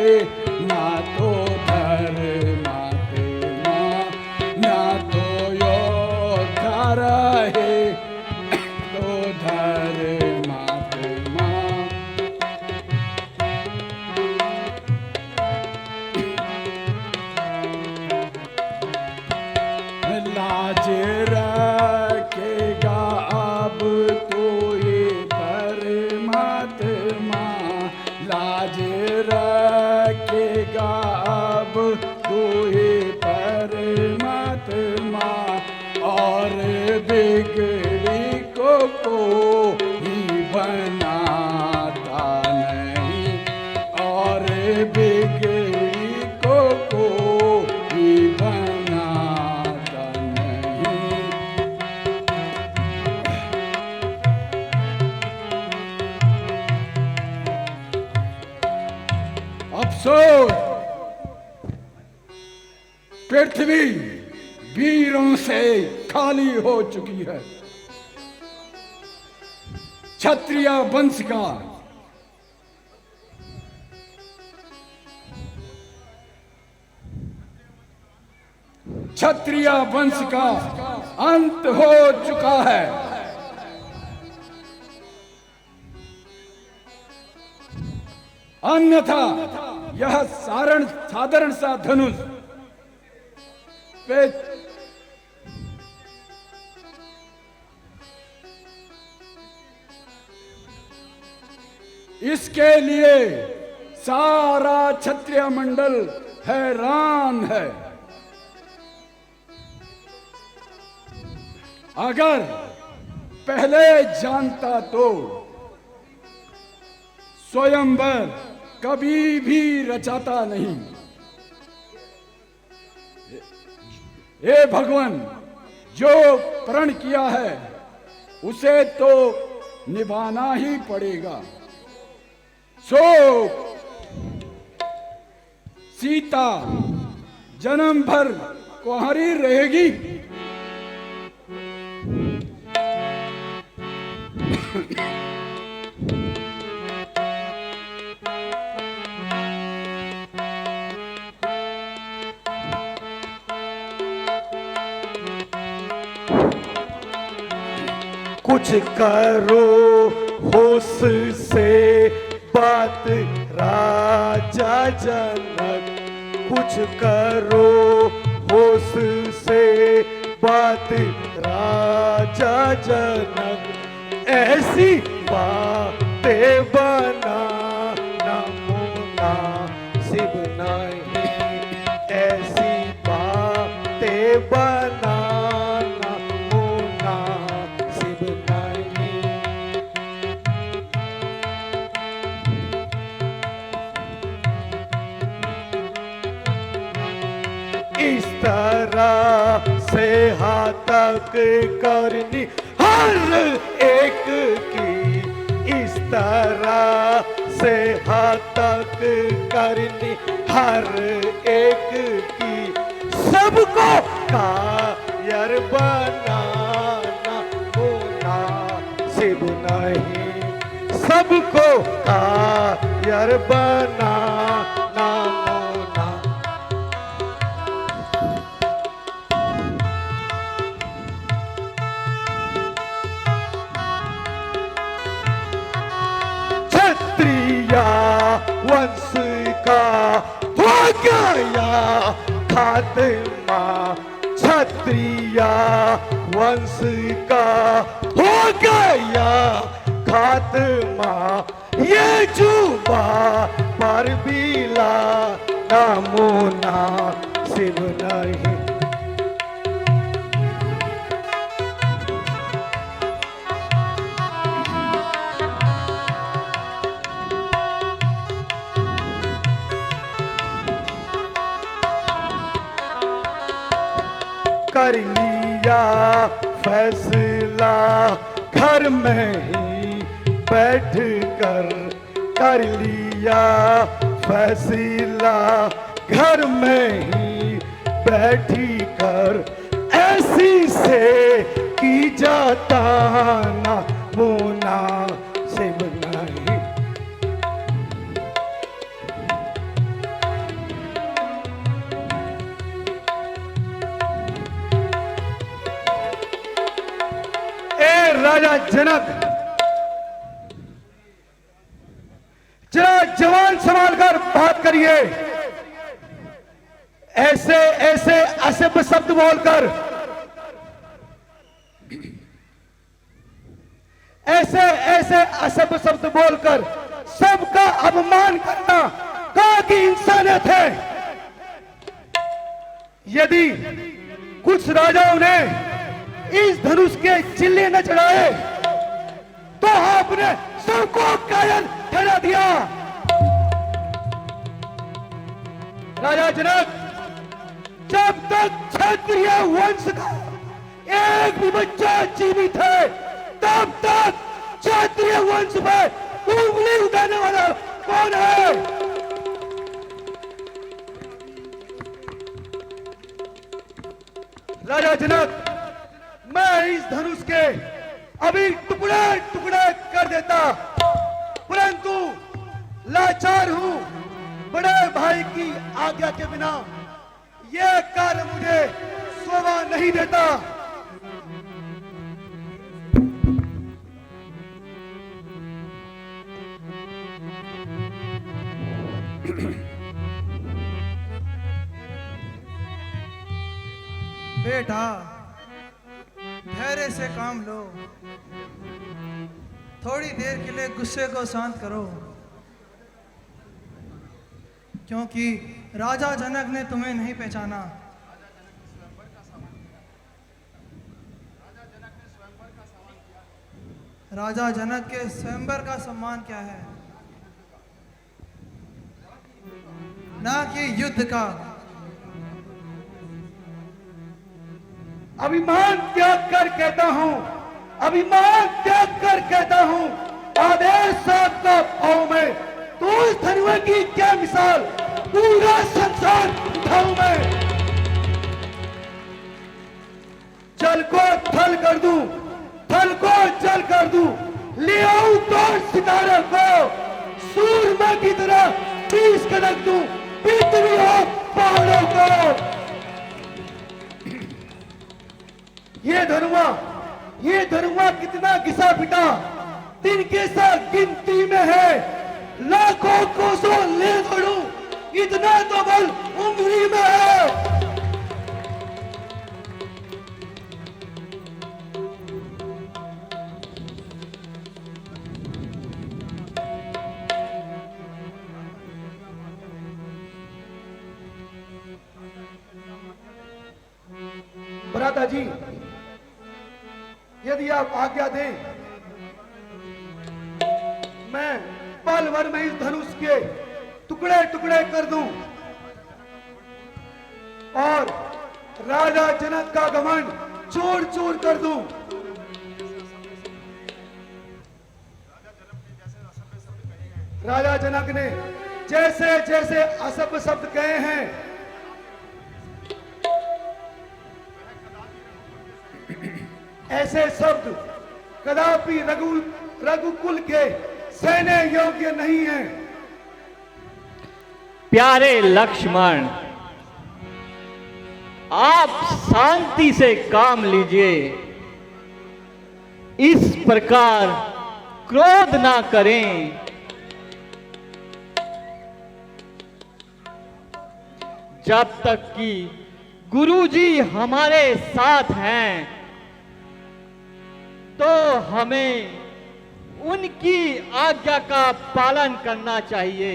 ना तो धर्मात्मा, ना तो योद्धा रहे तो धर्मात्मा। लाज रखेगा अब तो ये परमात्मा, लाज रखेगा अब तो ये परमात्मा। और बिगड़ी को ही बनाता नहीं, और बिगड़ी को ही बनाता नहीं। अफसोस पृथ्वी वीरों से खाली हो चुकी है। क्षत्रिय वंश का क्षत्रिय वंश का अंत हो चुका है। अन्यथा यह साधारण सा धनुष पे इसके लिए सारा क्षत्रिय मंडल हैरान है। अगर पहले जानता तो स्वयंवर कभी भी रचाता नहीं। हे भगवान, जो प्रण किया है उसे तो निभाना ही पड़ेगा। सो सीता जन्म भर कुंवारी रहेगी। कुछ करो होश से बात राजा जनक, कुछ करो होश से बात राजा जनक। ऐसी बातें बनाना मुनासिब नहीं, ऐसी बातें बनाना मुनासिब नहीं। इस तरह से हाथक करनी हर एक की, इस तरह से हाथक करनी हर एक की। सबको कायर बनाना मुनासिब नहीं, सबको कायर बनाना मुना। क्षत्रिय वंश का हो गया खात्मा, क्षत्रिय वंश का हो गया खात्मा। ये जुबा पर बिला नामुनासिब नहीं। कर लिया फैसला घर में ही बैठ कर लिया फैसला, घर में ही बैठी कर ऐसी से की जाता ना मुनासिब नहीं। राजा जनक, जरा जवान संभाल कर बात करिए। ऐसे ऐसे असभ्य शब्द बोलकर, ऐसे ऐसे असभ्य शब्द बोलकर सबका अपमान करना कहाँ की इंसानियत है। यदि कुछ राजाओं ने इस धनुष के चिल्ले न चढ़ाए तो आपने सबको कायल ठहरा दिया। राजा जनक, जब तक क्षत्रिय वंश का एक भी बच्चा जीवित है तब तक क्षत्रिय वंश पर उंगली उठाने वाला कौन है? राजा जनक, मैं इस धनुष के अभी टुकड़े टुकड़े कर देता, परंतु लाचार हूं। बड़े भाई की आज्ञा के बिना यह कार्य मुझे शोभा नहीं देता। बेटा, धैर्य से काम लो, थोड़ी देर के लिए गुस्से को शांत करो, क्योंकि राजा जनक ने तुम्हें नहीं पहचाना। राजा जनक के स्वयंवर का सम्मान क्या है, ना कि युद्ध का। अभिमान त्याग कर कहता हूं, अभिमान त्याग कर कहता हूं, आदेश साहब का भाव में तो उस धनुआ की क्या मिसाल पूरा संसार उठाऊं मैं। जल को थल कर दूं, थल को जल कर दूं, ले आऊं तो सितारे को सूरमा की तरह पीस कर रख दूं पृथ्वी और पहाड़ों को। ये धनुआ कितना घिसा पिटा दिन के साथ गिनती में है। लाखों कोसों ले दौड़ूं इतना तो बल उंगली में है। भ्राता जी, यदि आप आज्ञा दें, मैं पल भर में इस धनुष के टुकड़े टुकड़े कर दूं और राजा जनक का घमंड चूर चूर कर दूं। राजा जनक ने जैसे जैसे असभ्य शब्द कहे हैं, ऐसे शब्द कदापि रघुकुल के सहने योग्य नहीं है। प्यारे लक्ष्मण, आप शांति से काम लीजिए, इस प्रकार क्रोध ना करें। जब तक कि गुरुजी हमारे साथ हैं तो हमें उनकी आज्ञा का पालन करना चाहिए।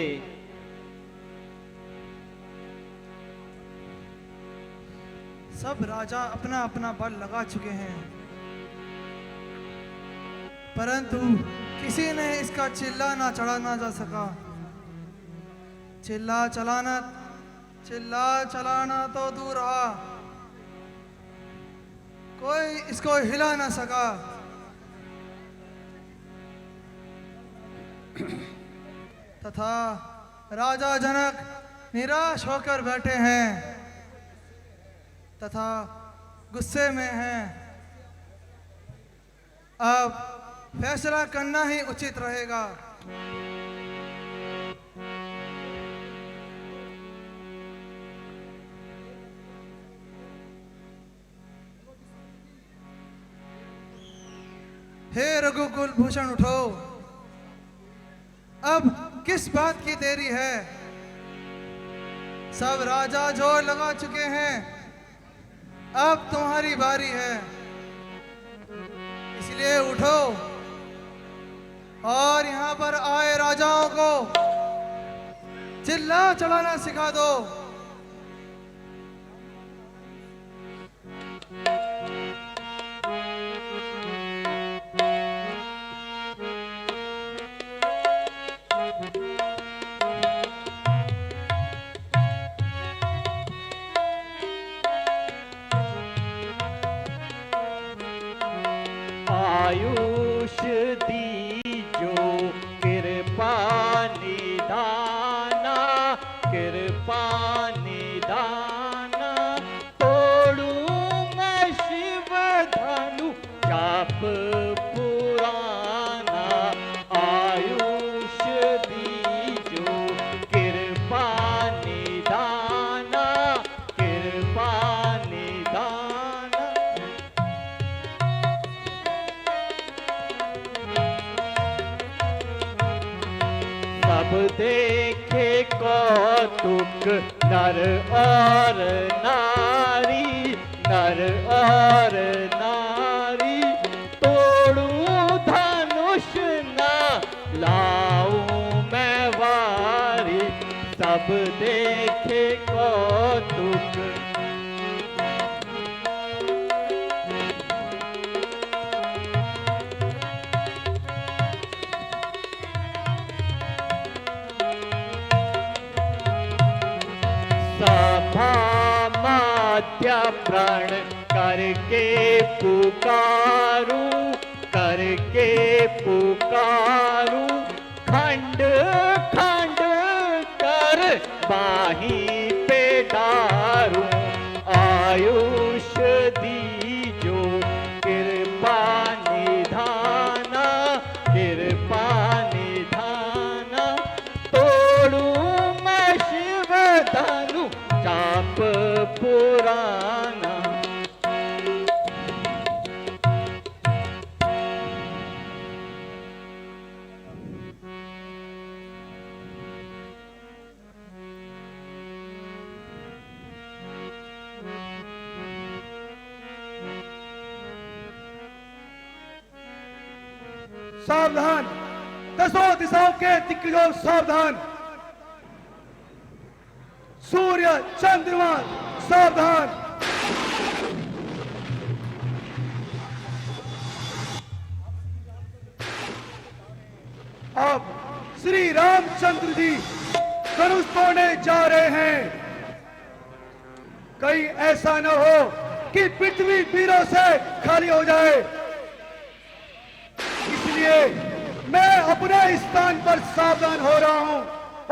सब राजा अपना अपना बल लगा चुके हैं, परंतु किसी ने इसका चिल्ला ना चढ़ाना जा सका। चिल्ला चलाना तो दूर रहा, कोई इसको हिला ना सका। तथा राजा जनक निराश होकर बैठे हैं तथा गुस्से में हैं। अब फैसला करना ही उचित रहेगा। हे रघुकुल भूषण उठो, अब किस बात की देरी है? सब राजा जोर लगा चुके हैं, अब तुम्हारी बारी है। इसलिए उठो और यहाँ पर आए राजाओं को चिल्ला चढ़ाना सिखा दो। आयुष दीजो कृपा निदाना, कृपा निदाना। तोड़ू मैं शिव धनु चाप पुराना। आयुष दीजो कृपा निदाना, कृपा निदाना। सब देखे कौतुक नर और नारी, नर और नारी। तोड़ू धनुष ना लाऊं मैं वारी, सब देखे कौतुक। सभा माध्य प्रण करके पुकारू, करके पुकारू। खंड खंड कर बाही पे डारू। आयुष दीजो कृपा निधाना, कृपा निधाना। तोड़ू मैं शिव धनु चाप पुराना। सावधान, दसों दिशाओं के दिग्गजों सावधान। सूर्य चंद्रमा सावधान। अब श्री रामचंद्र जी धनुष तोड़ने जा रहे हैं। कहीं ऐसा न हो कि पृथ्वी वीरों से खाली हो जाए। इसलिए मैं अपने स्थान पर सावधान हो रहा हूं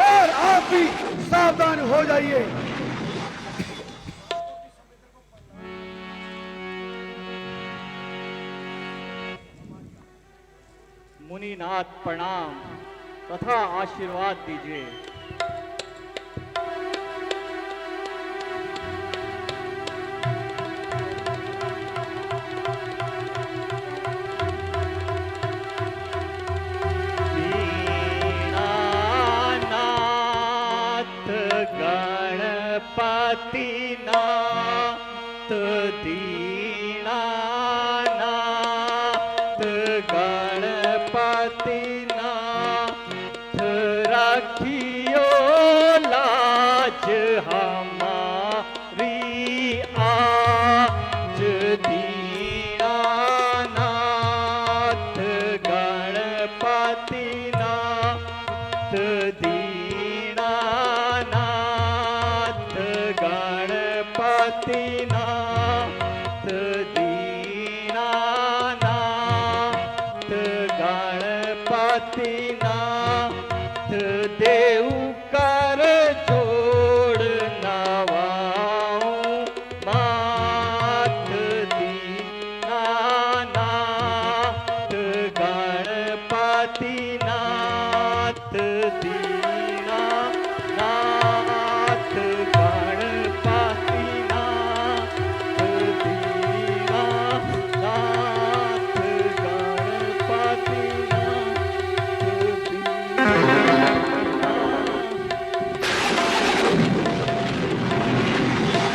और आप भी सावधान हो जाइए। मुनिनाथ प्रणाम तथा आशीर्वाद दीजिए। दीनानाथ गणपतिनाथ, दीनानाथ गणपतिनाथ। रखियो लाज हमारी आज। दीनानाथ गणपतिनाथ, दीनानाथ गणपतिनाथ, दीनानाथ गणपतिनाथ।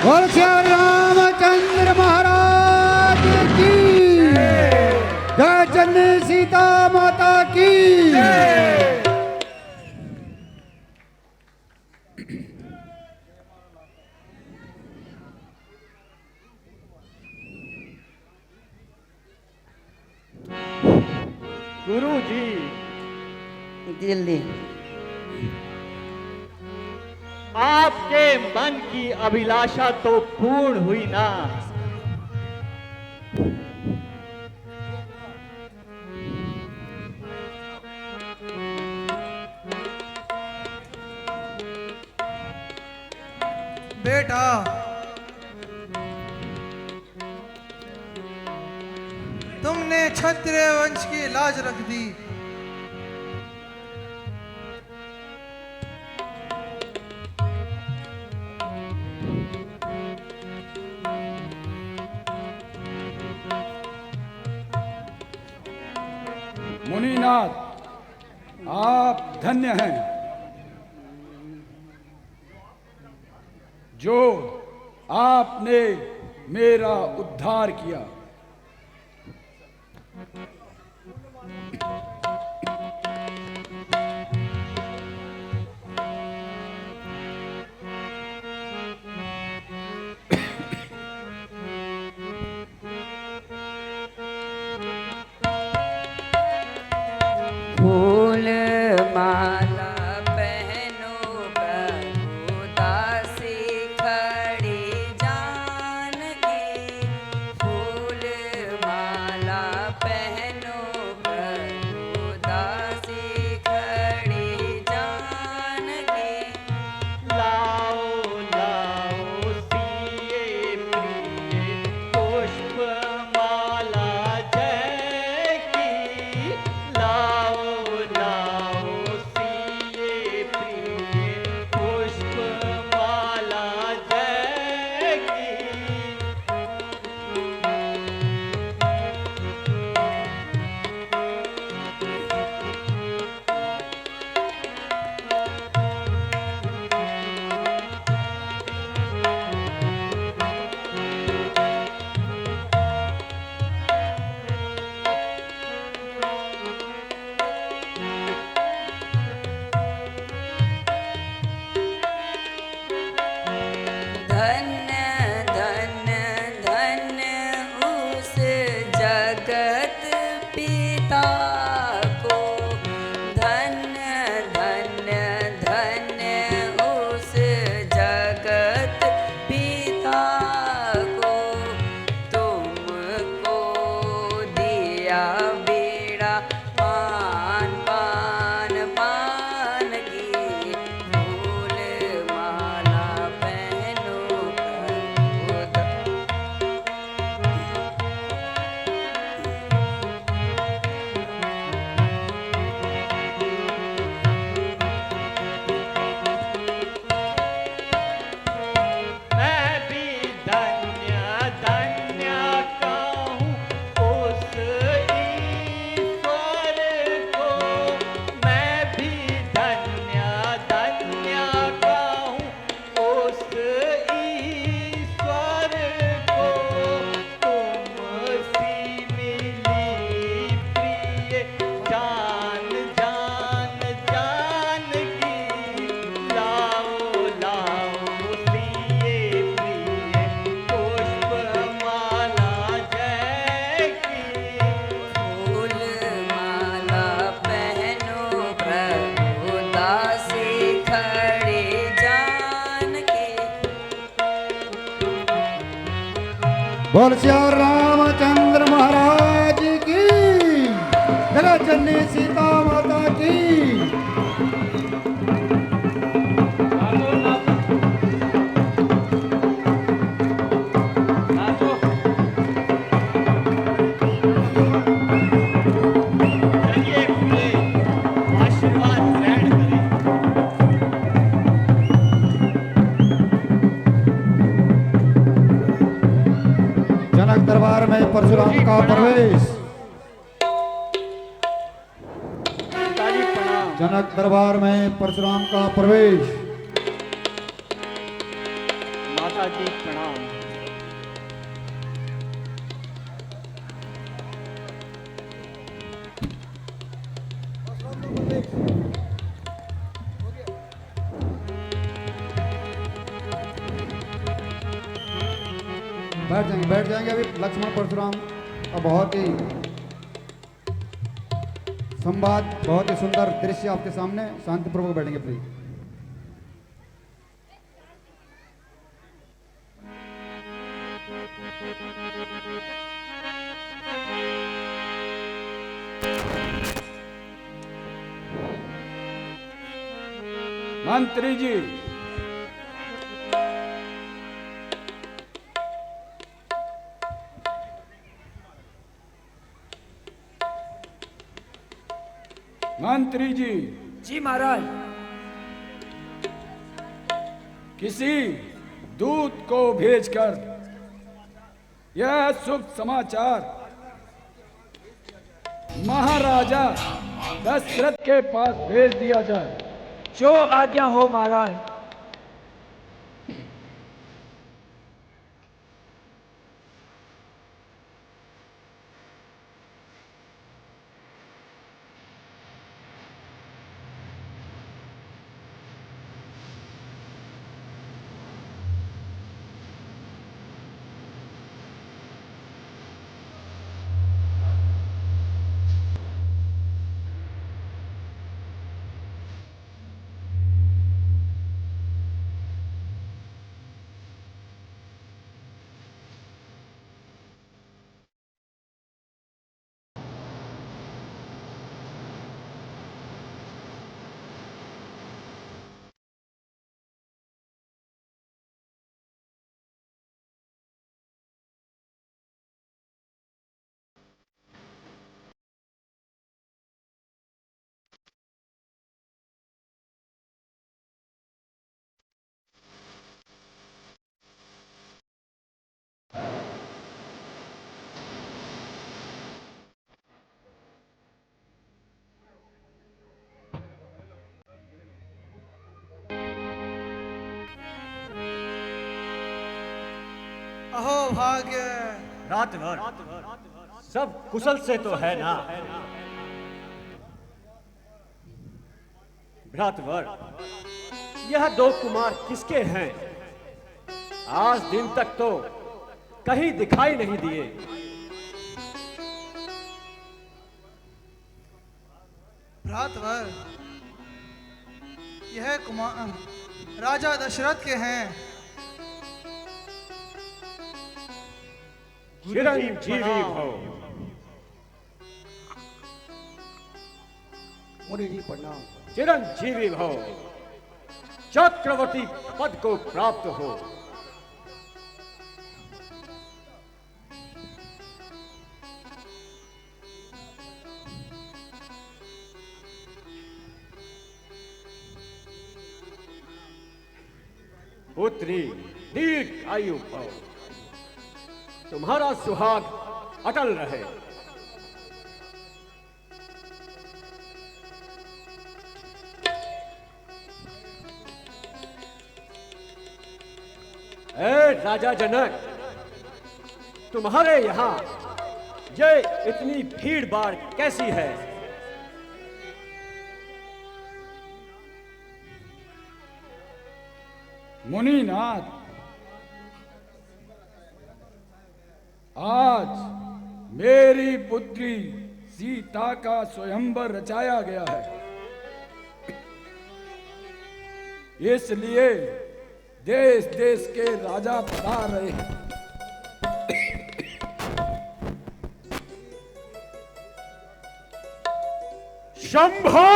बोल श्री रामचंद्र महाराज की जय। जननी सीता माता की गुरु जी, दिल्ली आपके मन की अभिलाषा तो पूर्ण हुई ना? बेटा, तुमने क्षत्रिय वंश की लाज रख दी। मुनिनाथ, आप धन्य हैं जो आपने मेरा उद्धार किया। फूल माला पहनो प्रभु दासी खड़ी जानकी। फूल माला पहनो प्रभु दासी खड़ी जानकी। लाओ लाओ सिए प्रिय पुष्प माला जय की। लाओ लाओ सिए प्रिय पुष्प माला जय की। धन्य धन्य धन्य उस जगत पिता को। धन्य धन्य धन्य उस जगत पिता को। तुमको दिया बीड़ा पान पान पान की। फूल माला पहनो प्रभु मैं भी धन्य धन्य कहूँ उस ईश्वर को। मैं भी धन्य धन्य कहूँ उस ईश्वर को। तुमसी मिली प्रिय जान जान जान की। लाओ लाओ सिए प्रिय पुष्प माला जय की। फूल माला पहनो प्रभु दासी खड़ी जानकी। बोल श्री रामचंद्र महाराज की जय। जननी सीता माता की चलिए खुले आशीर्वाद ग्रहण करें। जनक दरबार में परशुराम का प्रवेश। पिताजी प्रणाम। जनक दरबार में परशुराम का प्रवेश। माता जी प्रणाम। बैठ जाएंगे अभी लक्ष्मण परशुराम का बहुत ही संवाद, बहुत ही सुंदर दृश्य आपके सामने, शांतिपूर्वक बैठेंगे प्लीज। मंत्री जी, मंत्री जी, जी महाराज। किसी दूत को भेजकर यह शुभ समाचार महाराजा दशरथ के पास भेज दिया जाए। जो आज्ञा हो महाराज। अहो भाग्य। रात भर सब कुशल से तो है ना भ्रातवर? यह दो कुमार किसके हैं? आज दिन तक तो कहीं दिखाई नहीं दिए। भ्रातवर, यह कुमार राजा दशरथ के हैं। चिरंजीवी भव। मुनि जी प्रणाम। चिरंजीवी भव, चक्रवर्ती पद को प्राप्त हो। पुत्री दीर्घ आयु भव, तुम्हारा सुहाग अटल रहे। ए राजा जनक, तुम्हारे यहाँ ये इतनी भीड़ भाड़ कैसी है? मुनिनाथ, आज मेरी पुत्री सीता का स्वयंवर रचाया गया है, इसलिए देश देश के राजा पधार रहे हैं। शंभो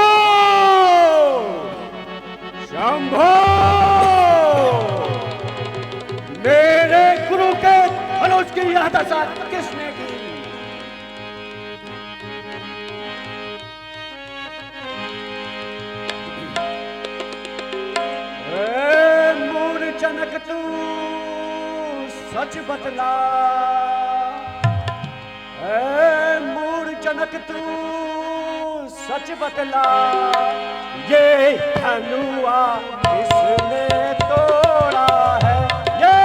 शंभो, मेरे गुरु के धनुष की यह दशा किसने की? मूल जनक तू सच बतला, मूल जनक तू सच बतला, ये धनुआ किसने तोड़ा है? ये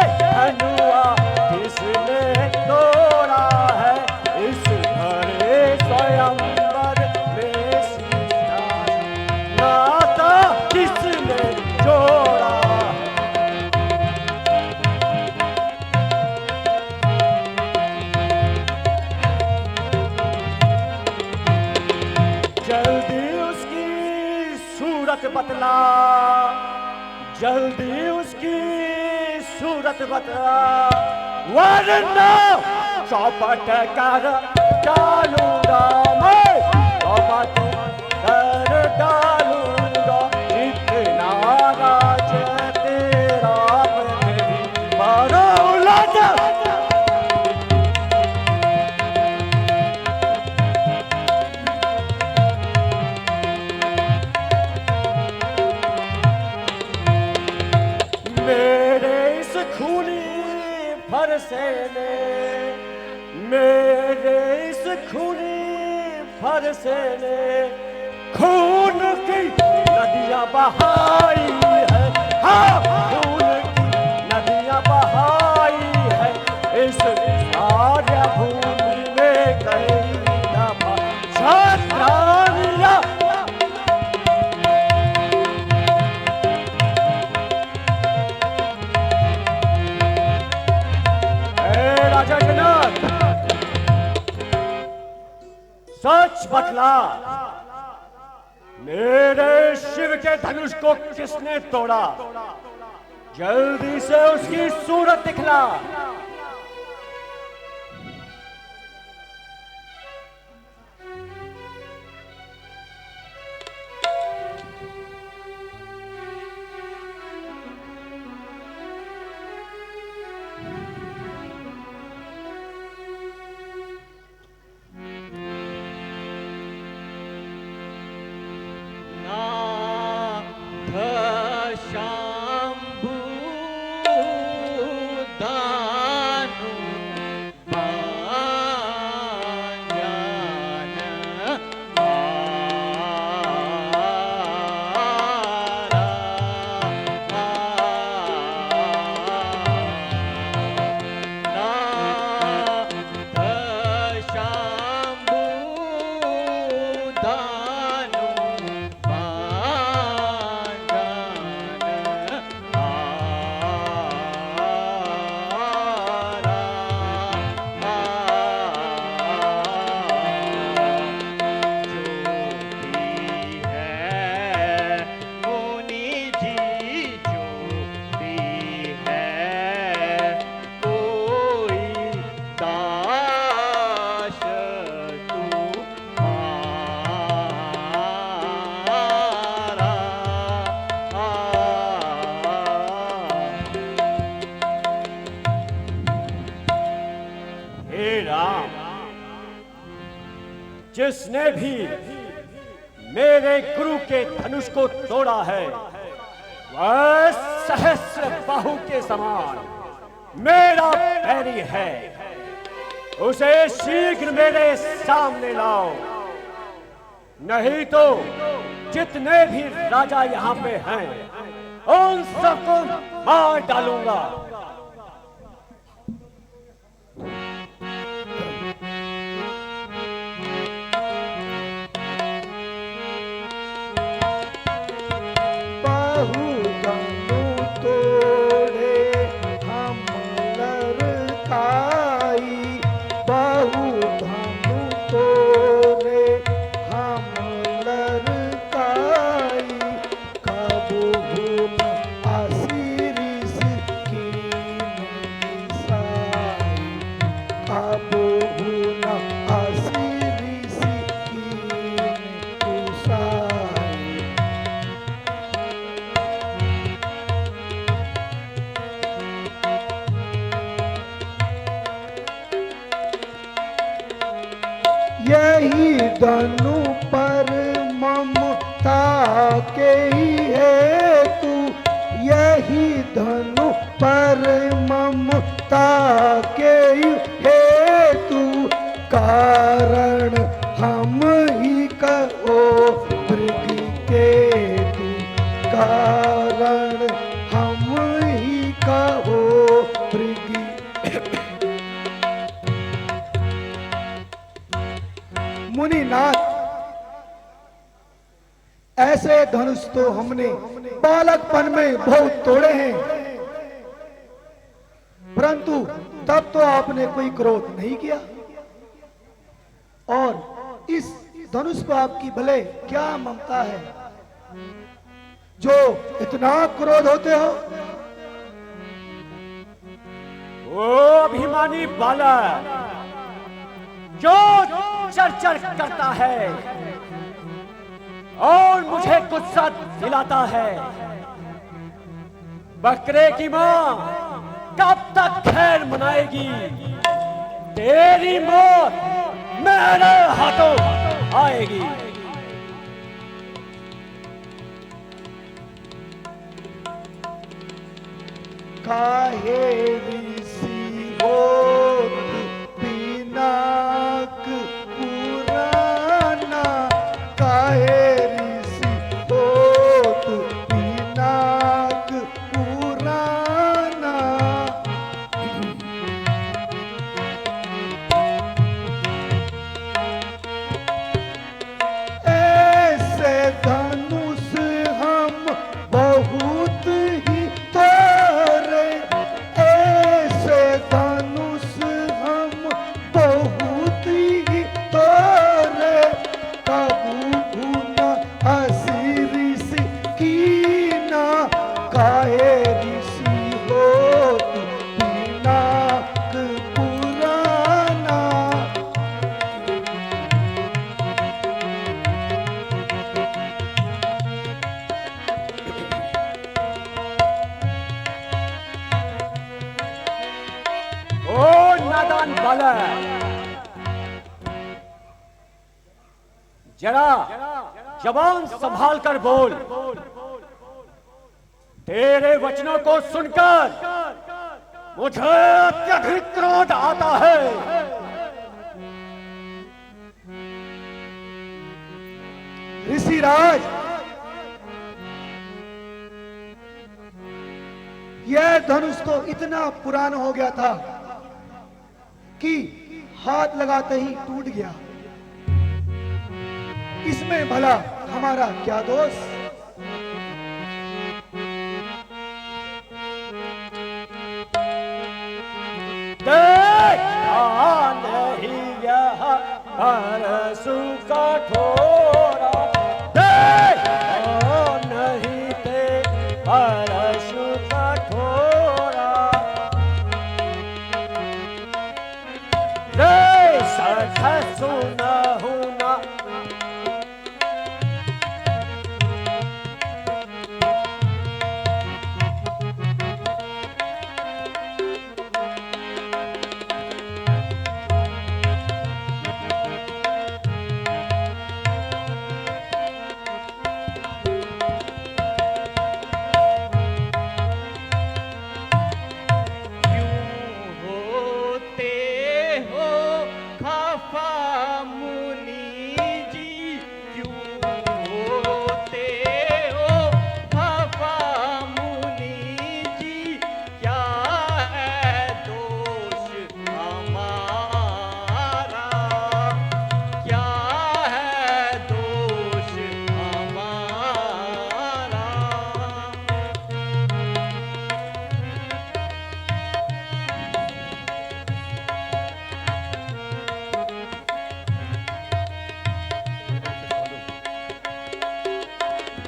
जल्दी उसकी सूरत बता, वरना चौपट कर डालूंगा मैं, चौपट कर डालूंगा। इतना राज तेरा मेरी बरौलत। मेरे इस खूनी फरसे ने, मेरे इस खूनी फरसे ने खून की नदियां बहाई है, हाँ खून की नदियां बहाई है। इस आर्य भूमि में कई दफा क्षत्रिया राजा जनक, सच बतला, मेरे शिव के धनुष को किसने तोड़ा? जल्दी से उसकी सूरत दिखला। जिसने भी मेरे गुरु के धनुष को तोड़ा है, वह सहस्र बाहु के समान मेरा बैरी है। उसे शीघ्र मेरे सामने लाओ, नहीं तो जितने भी राजा यहाँ पे हैं, उन सबको मार डालूंगा। यही धनु पर ममता के ही हेतु, यही धनु पर ममता के ही हेतु, कारण हम ही कहो भृगु केतु, कारण हम ही कहो भृगु। मुनिनाथ, ऐसे धनुष तो हमने बालकपन में बहुत तोड़े हैं, परंतु तब तो आपने कोई क्रोध नहीं किया, और इस धनुष को आपकी भले क्या ममता है। जो इतना क्रोध होते हो? ओ अभिमानी बालक जो चर्चा करता है और मुझे गुस्सा दिलाता है, बकरे की मां कब तक खैर मनाएगी? तेरी मौत मेरे हाथों आएगी। काहे ऋषि होत पिनाक पुराना, काहे ऋषि होत पिनाक पुराना। ऐसे धनुष हम बहुत ही तोरे, ऐसे धनुष हम बहुत ही तोरे, कबू न हसी ऋषि कीना, काहे ऋषि होत पिनाक पुराना। ओ नादान बालक, जरा जबान संभाल कर बोल। तेरे वचनों को सुनकर मुझे अत्यधिक क्रोध आता है। ऋषिराज, यह धनुष तो इतना पुराना हो गया था कि हाथ लगाते ही टूट गया। इसमें भला हमारा क्या दोष? देखा नहीं यह परशु कठोरा, देखा नहीं ते परशु कठोरा। रे सख सुनहु ना,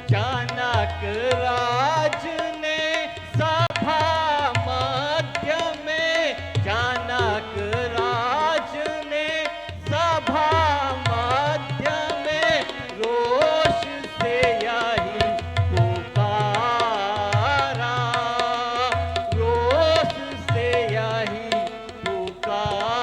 जनक राज ने सभा मध्य में, जनक राज ने सभा मध्य में रोष से यही पुकारा, रोष से यही पुकारा।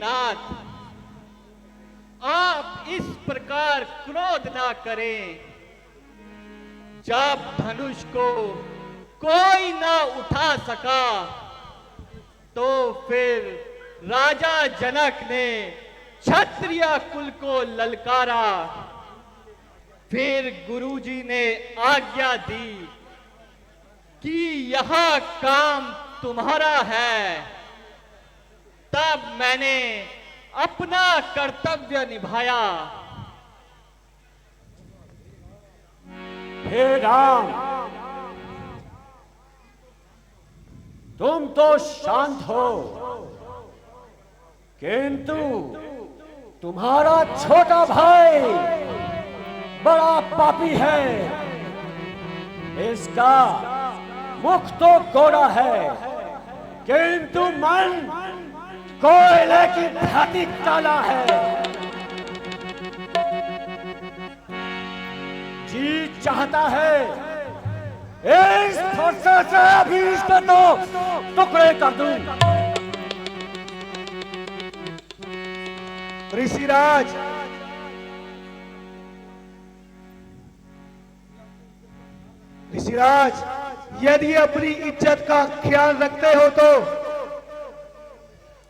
मुनिनाथ, आप इस प्रकार क्रोध ना करें। जब धनुष को कोई ना उठा सका तो फिर राजा जनक ने क्षत्रिय कुल को ललकारा। फिर गुरुजी ने आज्ञा दी कि यह काम तुम्हारा है। तब मैंने अपना कर्तव्य निभाया। हे राम, तुम तो शांत हो, किंतु तुम्हारा छोटा भाई बड़ा पापी है। इसका मुख तो गोरा है, किंतु मन कोयले की भांति काला है। जी चाहता है इस फरसे से अभी इसके तो टुकड़े कर दूं। ऋषिराज, ऋषिराज, यदि अपनी इज्जत का ख्याल रखते हो तो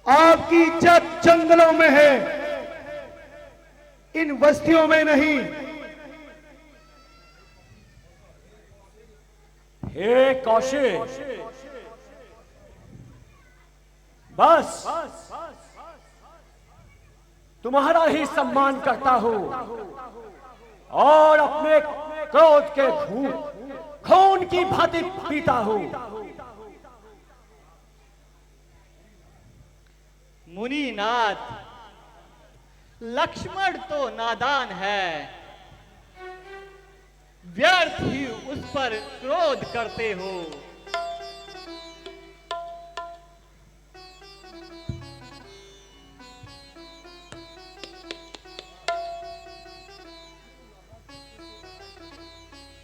आपकी इज्जत जंगलों में है, इन बस्तियों में नहीं। हे कौशिक, बस तुम्हारा ही सम्मान करता हूं और अपने क्रोध के खून की भांति पीता हूं। मुनिनाथ, लक्ष्मण तो नादान है, व्यर्थ ही उस पर क्रोध करते हो।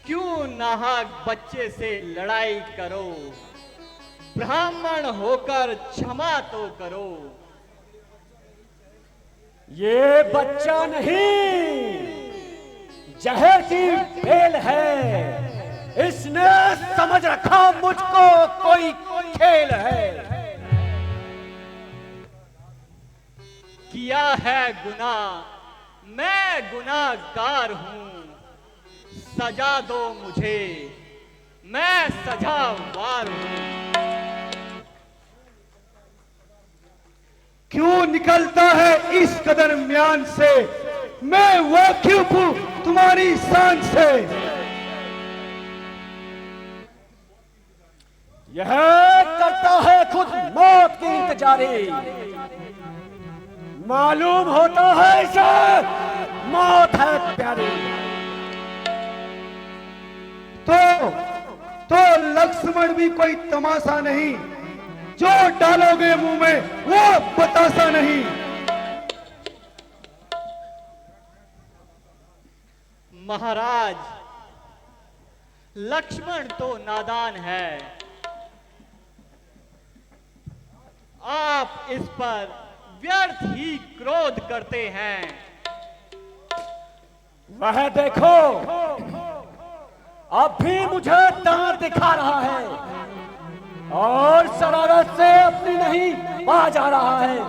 क्यों नाहक बच्चे से लड़ाई करो, ब्राह्मण होकर क्षमा तो करो। ये बच्चा नहीं, जहर की बेल है। इसने समझ रखा मुझको कोई खेल है। किया है गुनाह, मैं गुनाहगार हूं। सजा दो मुझे, मैं सजावार हूं। क्यों निकलता है इस कदर म्यान से, मैं वाकिफ हूं तुम्हारी शान से। यह करता है खुद मौत की इंतजारी। मालूम होता है इसे मौत है प्यारी। तो लक्ष्मण भी कोई तमाशा नहीं, जो डालोगे मुंह में वो बतासा नहीं। महाराज, लक्ष्मण तो नादान है, आप इस पर व्यर्थ ही क्रोध करते हैं। वह देखो, अब भी मुझे दांत दिखा रहा है और शरारत से अपनी नहीं बाज आ रहा है।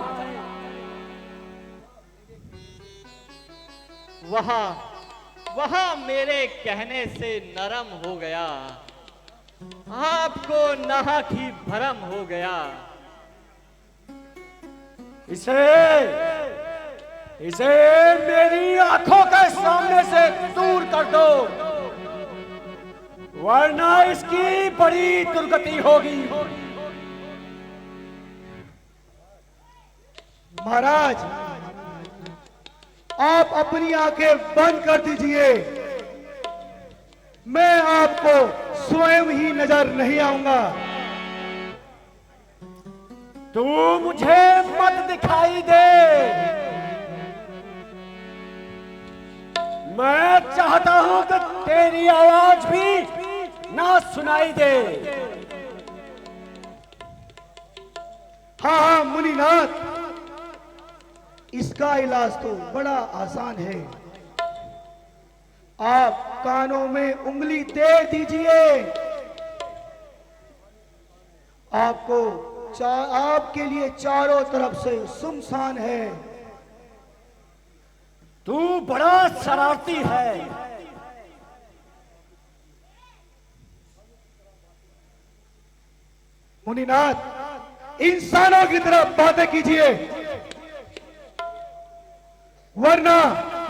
वहां मेरे कहने से नरम हो गया, आपको नाहक ही भरम हो गया। इसे मेरी आंखों के सामने से दूर कर दो, वरना इसकी बड़ी दुर्गति होगी। महाराज, आप अपनी आंखें बंद कर दीजिए, मैं आपको स्वयं ही नजर नहीं आऊंगा। तू मुझे मत दिखाई दे, मैं चाहता हूं कि तेरी आवाज भी ना सुनाई दे। हाँ मुनिनाथ, इसका इलाज तो बड़ा आसान है। आप कानों में उंगली दे दीजिए, आपके लिए चारों तरफ से सुनसान है। तू बड़ा शरारती है। मुनिनाथ, इंसानों की तरफ बातें कीजिए, वरना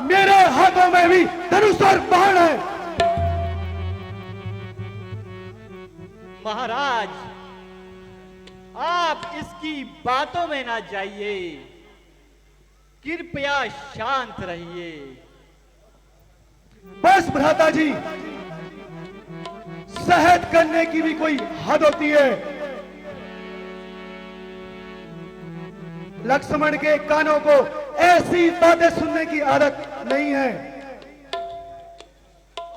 मेरे हाथों में भी धनुष और बाण है। महाराज, आप इसकी बातों में ना जाइए, कृपया शांत रहिए। बस भ्राता जी, सहद करने की भी कोई हद होती है। लक्ष्मण के कानों को ऐसी बातें सुनने की आदत नहीं है।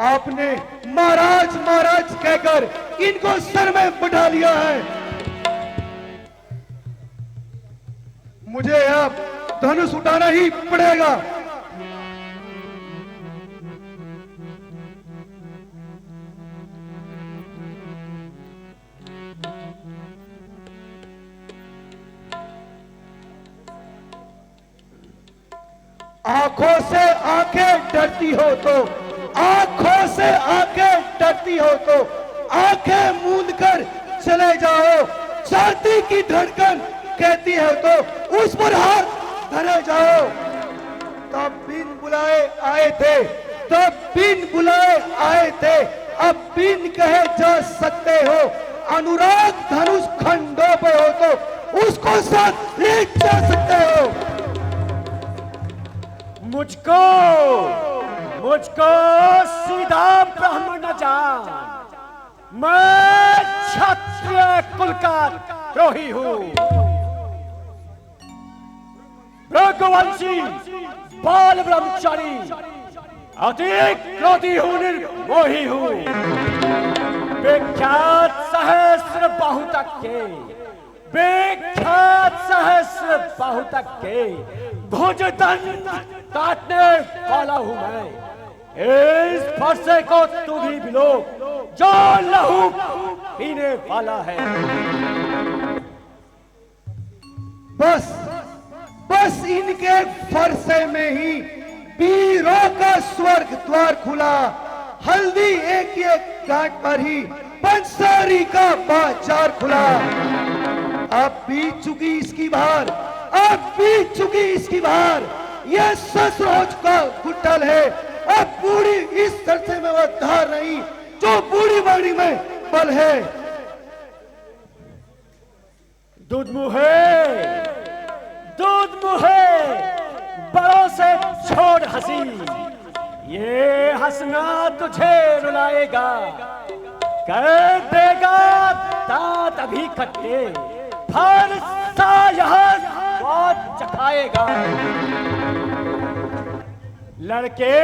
आपने महाराज महाराज कहकर इनको सर में बिठा लिया है। मुझे अब धनुष उठाना ही पड़ेगा। आंखों से आंखें डरती हो तो, आंखों से आंखें डरती हो तो आंखें मूंद कर चले जाओ। छाती की धड़कन कहती है तो उस पर हाथ धरे जाओ। तब बिन बुलाए आए थे, तब बिन बुलाए आए थे, अब बिन कहे जा सकते हो। अनुराग धनुष खंडों पे हो तो उसको साथ ले जा सकते हो। मुझको सीधा ब्राह्मण न जान। मैं क्षत्रिय कुल का द्रोही हूँ, रघुवंशी, बाल ब्रह्मचारी, अधिक क्रोधी हूँ, निर्मोही हूँ। विख्यात सहस्र बाहु तक के, विख्यात सहस्र बाहु तक के भुजदंड काटने वाला हूं मैं। इस फरसे को तू भी बिलो जो लहू पीने वाला है। बस इनके फरसे में ही वीरों का स्वर्ग द्वार खुला। हल्दी एक एक घाट पर ही पंसारी का बाजार खुला। अब बीत चुकी इसकी बार, अब बीत चुकी इसकी बार। यह ससरोज का गुट्टल है। अब बूढ़ी इस सरसे में वह धार नहीं जो बूढ़ी बाड़ी में बल है। दूध मुहे बड़ों से छोड़ हंसी, ये हंसना तुझे रुलाएगा, कर देगा दांत अभी खट्टे, फर सा यह स्वाद चखाएगा। लड़के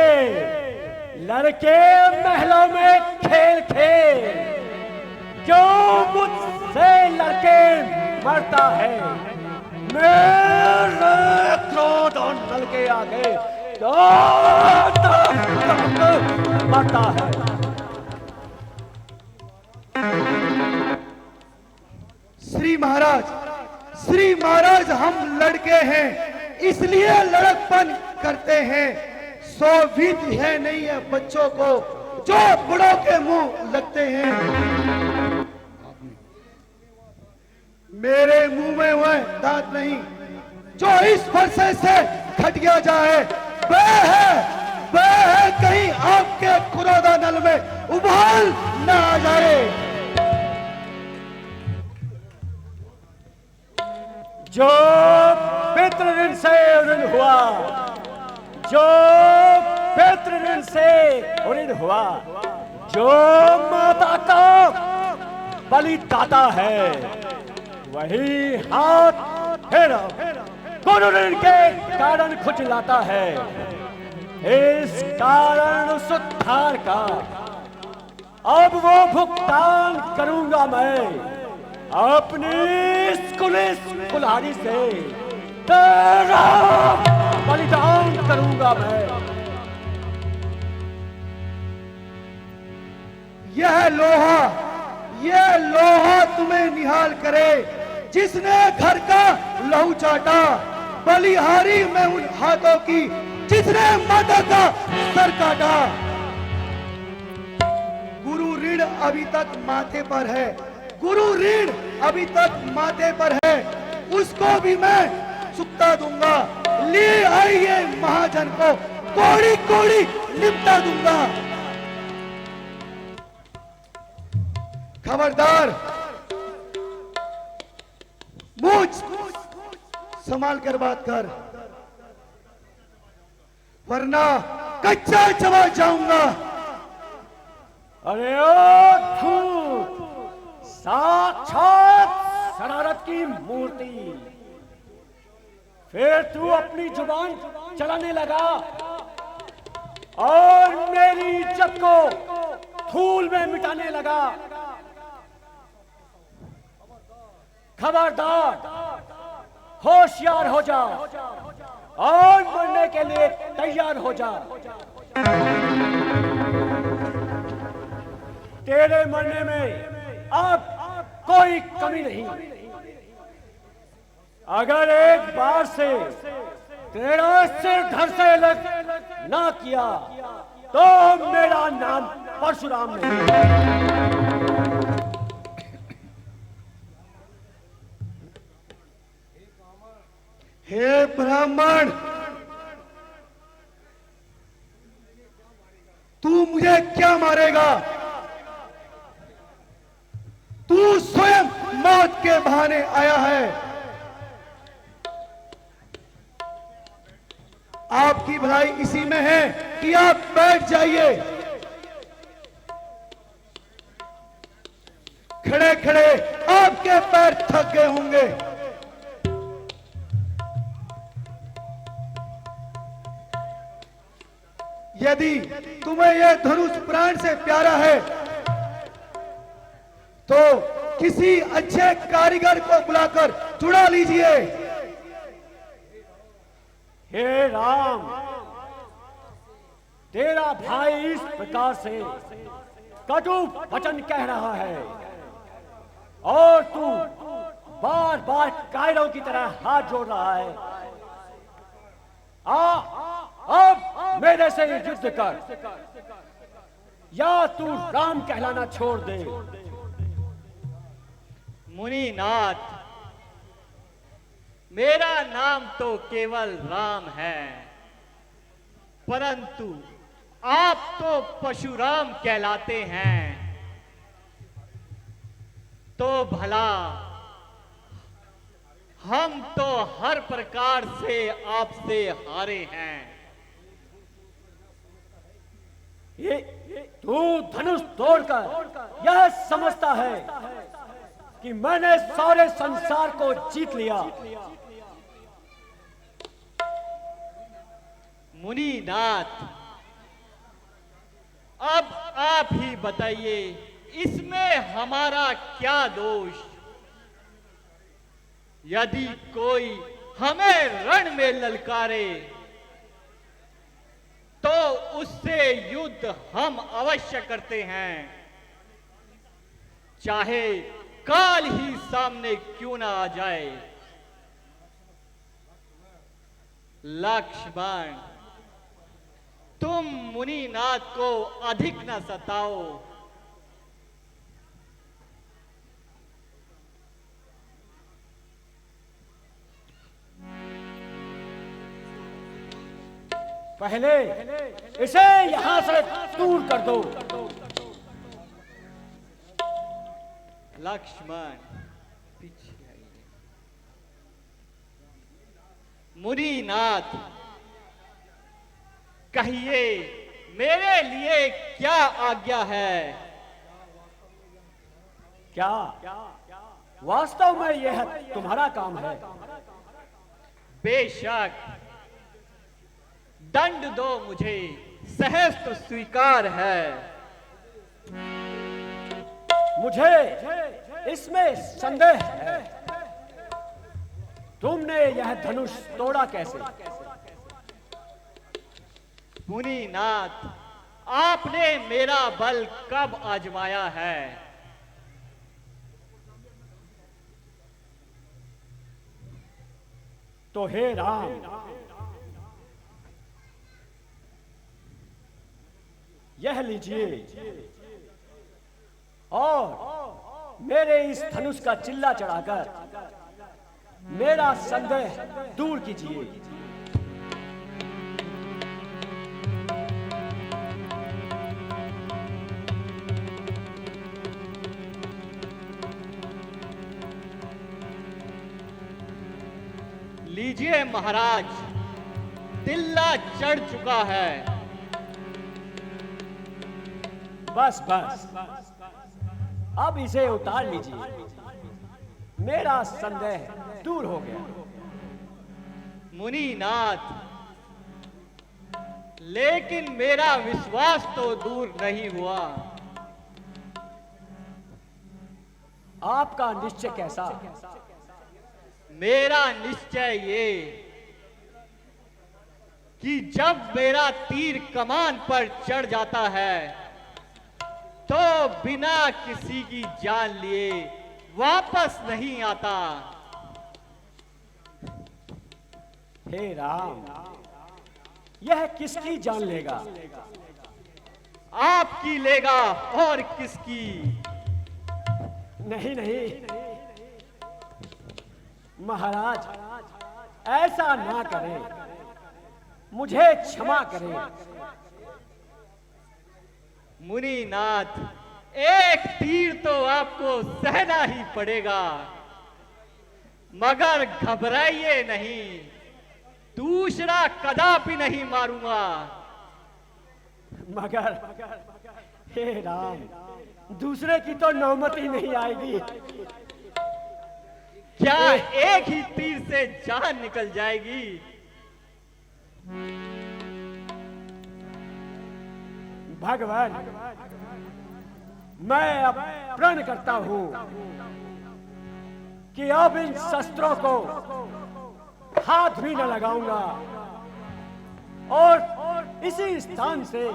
महलों में खेल क्यों मुझसे लड़के मरता है। मेरे क्रोध और नल के आगे मरता है। श्री महाराज हम लड़के हैं, इसलिए लड़कपन करते हैं। सो विधि है नहीं है बच्चों को जो बड़ों के मुंह लगते हैं। मेरे मुंह में वह दांत नहीं जो इस फरसे से खट गया जाए। वह है कहीं आपके खुरोदा नल में उबाल न आ जाए। जो पितृ ऋण से ऋण हुआ, जो पितृ ऋण से ऋण हुआ, जो माता का बलि दाता है, वही हाथ फिर गुरु ऋण के कारण खुजलाता है। इस कारण उस उद्धार का अब वो भुगतान करूंगा मैं अपनी इस कुल्हाड़ी से। तेरा बलिदान करूंगा मैं। यह लोहा तुम्हें निहाल करे, जिसने घर का लहू चाटा। बलिहारी मैं उन हाथों की जिसने माता का सर काटा। गुरु ऋण अभी तक माथे पर है, गुरु ऋण अभी तक माथे पर है, उसको भी मैं चुकता दूंगा। ले आइए महाजन को कोड़ी कोड़ी निपटा दूंगा। खबरदार, मुझ संभाल कर बात कर, वरना कच्चा चबा जाऊंगा। अरे ओ धूत, साक्षात शरारत की मूर्ति, फिर तू अपनी जुबान चलाने लगा और मेरी इज्जत को धूल में मिटाने लगा। खबरदार, होशियार हो जा और मरने के लिए तैयार हो जा। तेरे मरने में अब कोई कमी नहीं। अगर एक बार से तेरा सिर धड़ से अलग ना किया तो मेरा नाम परशुराम नहीं। हे ब्राह्मण, तू मुझे क्या मारेगा? तू स्वयं मौत के बहाने आया है। आपकी भलाई इसी में है कि आप बैठ जाइए। खड़े खड़े आपके पैर थक गए होंगे। यदि तुम्हें यह धनुष प्राण से प्यारा है तो किसी अच्छे कारीगर को बुलाकर जुड़ा लीजिए। हे राम, तेरा भाई इस प्रकार से कटु वचन कह रहा है और तू बार बार कायरों की तरह हाथ जोड़ रहा है। अब मेरे से युद्ध कर या तू राम कहलाना छोड़ दे। मुनिनाथ, मेरा नाम तो केवल राम है, परंतु आप तो परशुराम कहलाते हैं। तो भला हम तो हर प्रकार से आपसे हारे हैं। ये तू धनुष तोड़कर यह समझता है कि मैंने सारे संसार को जीत लिया। मुनिनाथ, अब आप ही बताइए, इसमें हमारा क्या दोष? यदि कोई हमें रण में ललकारे तो उससे युद्ध हम अवश्य करते हैं, चाहे काल ही सामने क्यों ना आ जाए। लक्ष्मण, तुम मुनिनाथ को अधिक न सताओ। पहले इसे यहां से दूर कर दो। लक्ष्मण, पीछे आइए। मुनिनाथ, कहिए मेरे लिए क्या आज्ञा है? क्या वास्तव में यह तुम्हारा काम है? बेशक, दंड दो मुझे, सहज तो स्वीकार है। मुझे इसमें संदेह है तुमने यह धनुष तोड़ा कैसे? मुनिनाथ, आपने मेरा बल कब आजमाया है? तो हे राम, यह लीजिए और मेरे इस धनुष का चिल्ला चढ़ाकर मेरा संदेह दूर कीजिए। लीजिए महाराज, तिल्ला चढ़ चुका है। बस बस, अब इसे उतार लीजिए, मेरा संदेह दूर हो गया। मुनिनाथ, लेकिन मेरा विश्वास तो दूर नहीं हुआ। आपका निश्चय कैसा? मेरा निश्चय ये कि जब मेरा तीर कमान पर चढ़ जाता है तो बिना किसी की जान लिए वापस नहीं आता। हे राम, यह किसकी जान लेगा? आपकी लेगा और किसकी? नहीं नहीं महाराज, ऐसा ना करें, मुझे क्षमा करें। मुनिनाथ, एक तीर तो आपको सहना ही पड़ेगा, मगर घबराइए नहीं, दूसरा कदापि नहीं मारूंगा। मगर हे राम, दूसरे की तो नौबत ही नहीं आएगी। क्या एक ही तीर से जान निकल जाएगी? भगवान, मैं अब प्रण करता हूं कि अब इन शस्त्रों को हाथ भी न लगाऊंगा और इसी स्थान से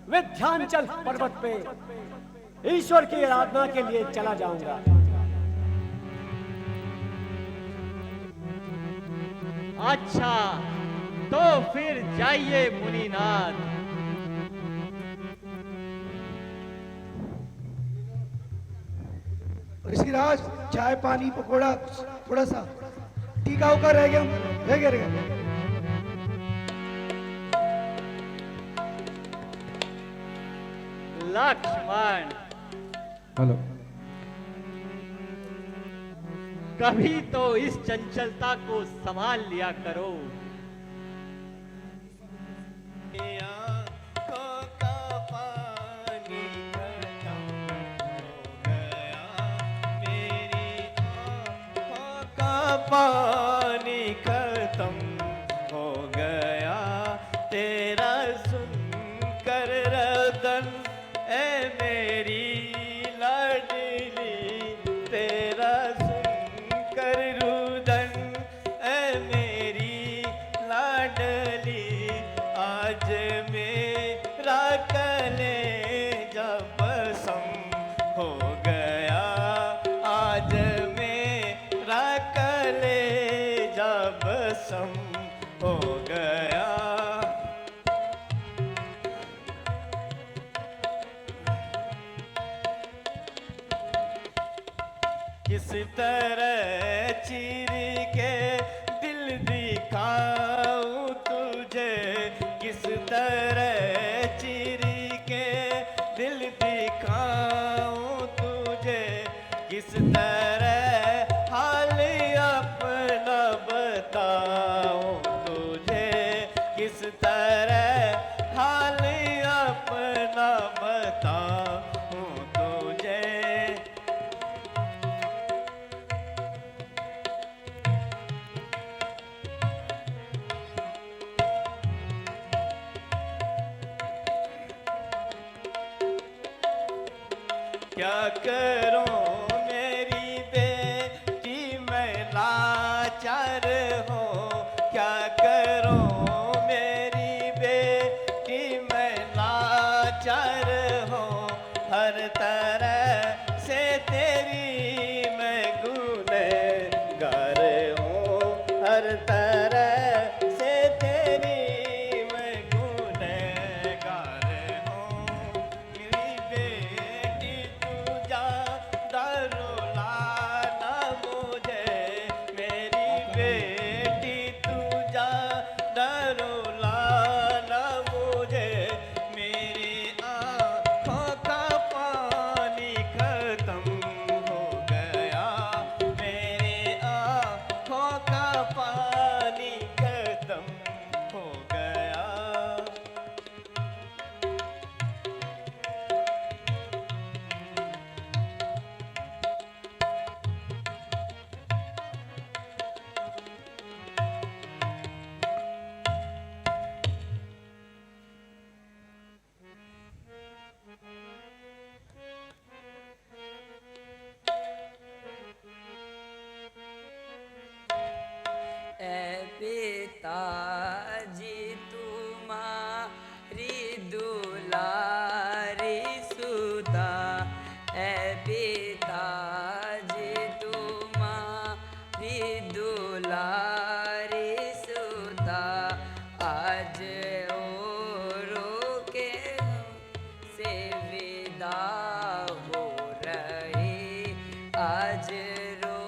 विंध्याचल पर्वत पे ईश्वर की आराधना के लिए चला जाऊंगा। अच्छा, तो फिर जाइए मुनिनाथ। ऋषिराज, चाय पानी पकोड़ा थोड़ा सा टीका होकर रह गया, रह गया। लक्ष्मण, हेलो, कभी तो इस चंचलता को संभाल लिया करो। पानी खत्म हो गया तेरा सुनकर रदन, ए मेरी लाडली, तेरा सुनकर रुदन, ए मेरी लाडली, आज मेरा कलेजा बसम हो गया, आज मेरा कलेजा बसम हो गया। किस तरह चीर के दिल दिखाऊं तुझे, किस तरह चीर के दिल दिखाऊं तुझे, किस तरह हाल अपना बताऊं तुझे, किस तरह हाल अपना बताऊं तुझे। क्या करूं मेरी बेटी मैं लाचार पिताजी तुम्हारी दुलारी सुता, ए पिताजी तुम्हारी दुलारी सुता, आज औरों के से विदा हो रही, आज रो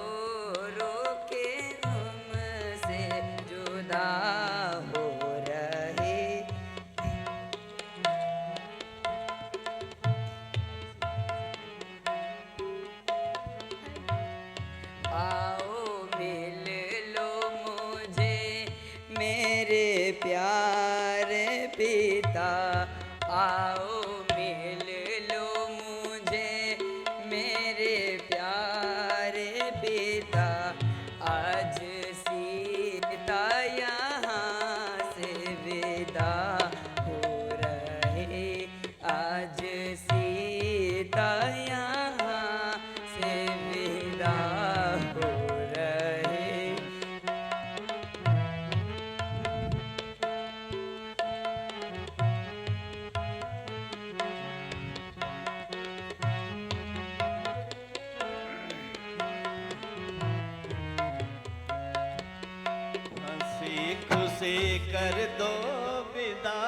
रो के हमसे जुदा हो रही। आओ मिल लो मुझे मेरे प्यारे पिता, आओ मिल लो मुझे मेरे प्यारे पिता, आज सीता यहाँ से विदा हो रहे, आज सीता यहाँ से विदा हो रहे। हंसी खुशी कर दो विदा,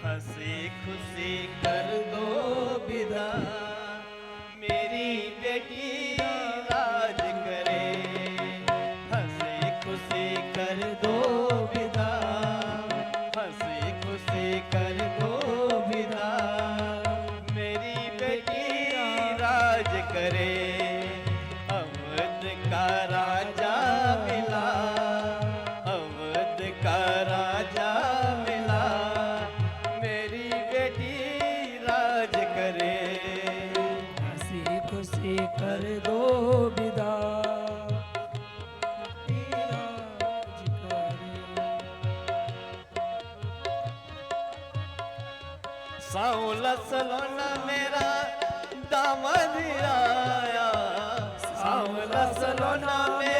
हंसी खुशी कर दो विदा, मेरी बेटी राज करे, हंसी खुशी कर दो विदा, हंसी खुशी कर दो विदा, मेरी बेटी राज करे, अवध का राजा मिला, अवध का राजा मिला, मेरी बेटी राज करे। हंसी खुशी कर दो विदा, राज करे। साउला सलोना मेरा दामद आया, साउला सलोना मेरा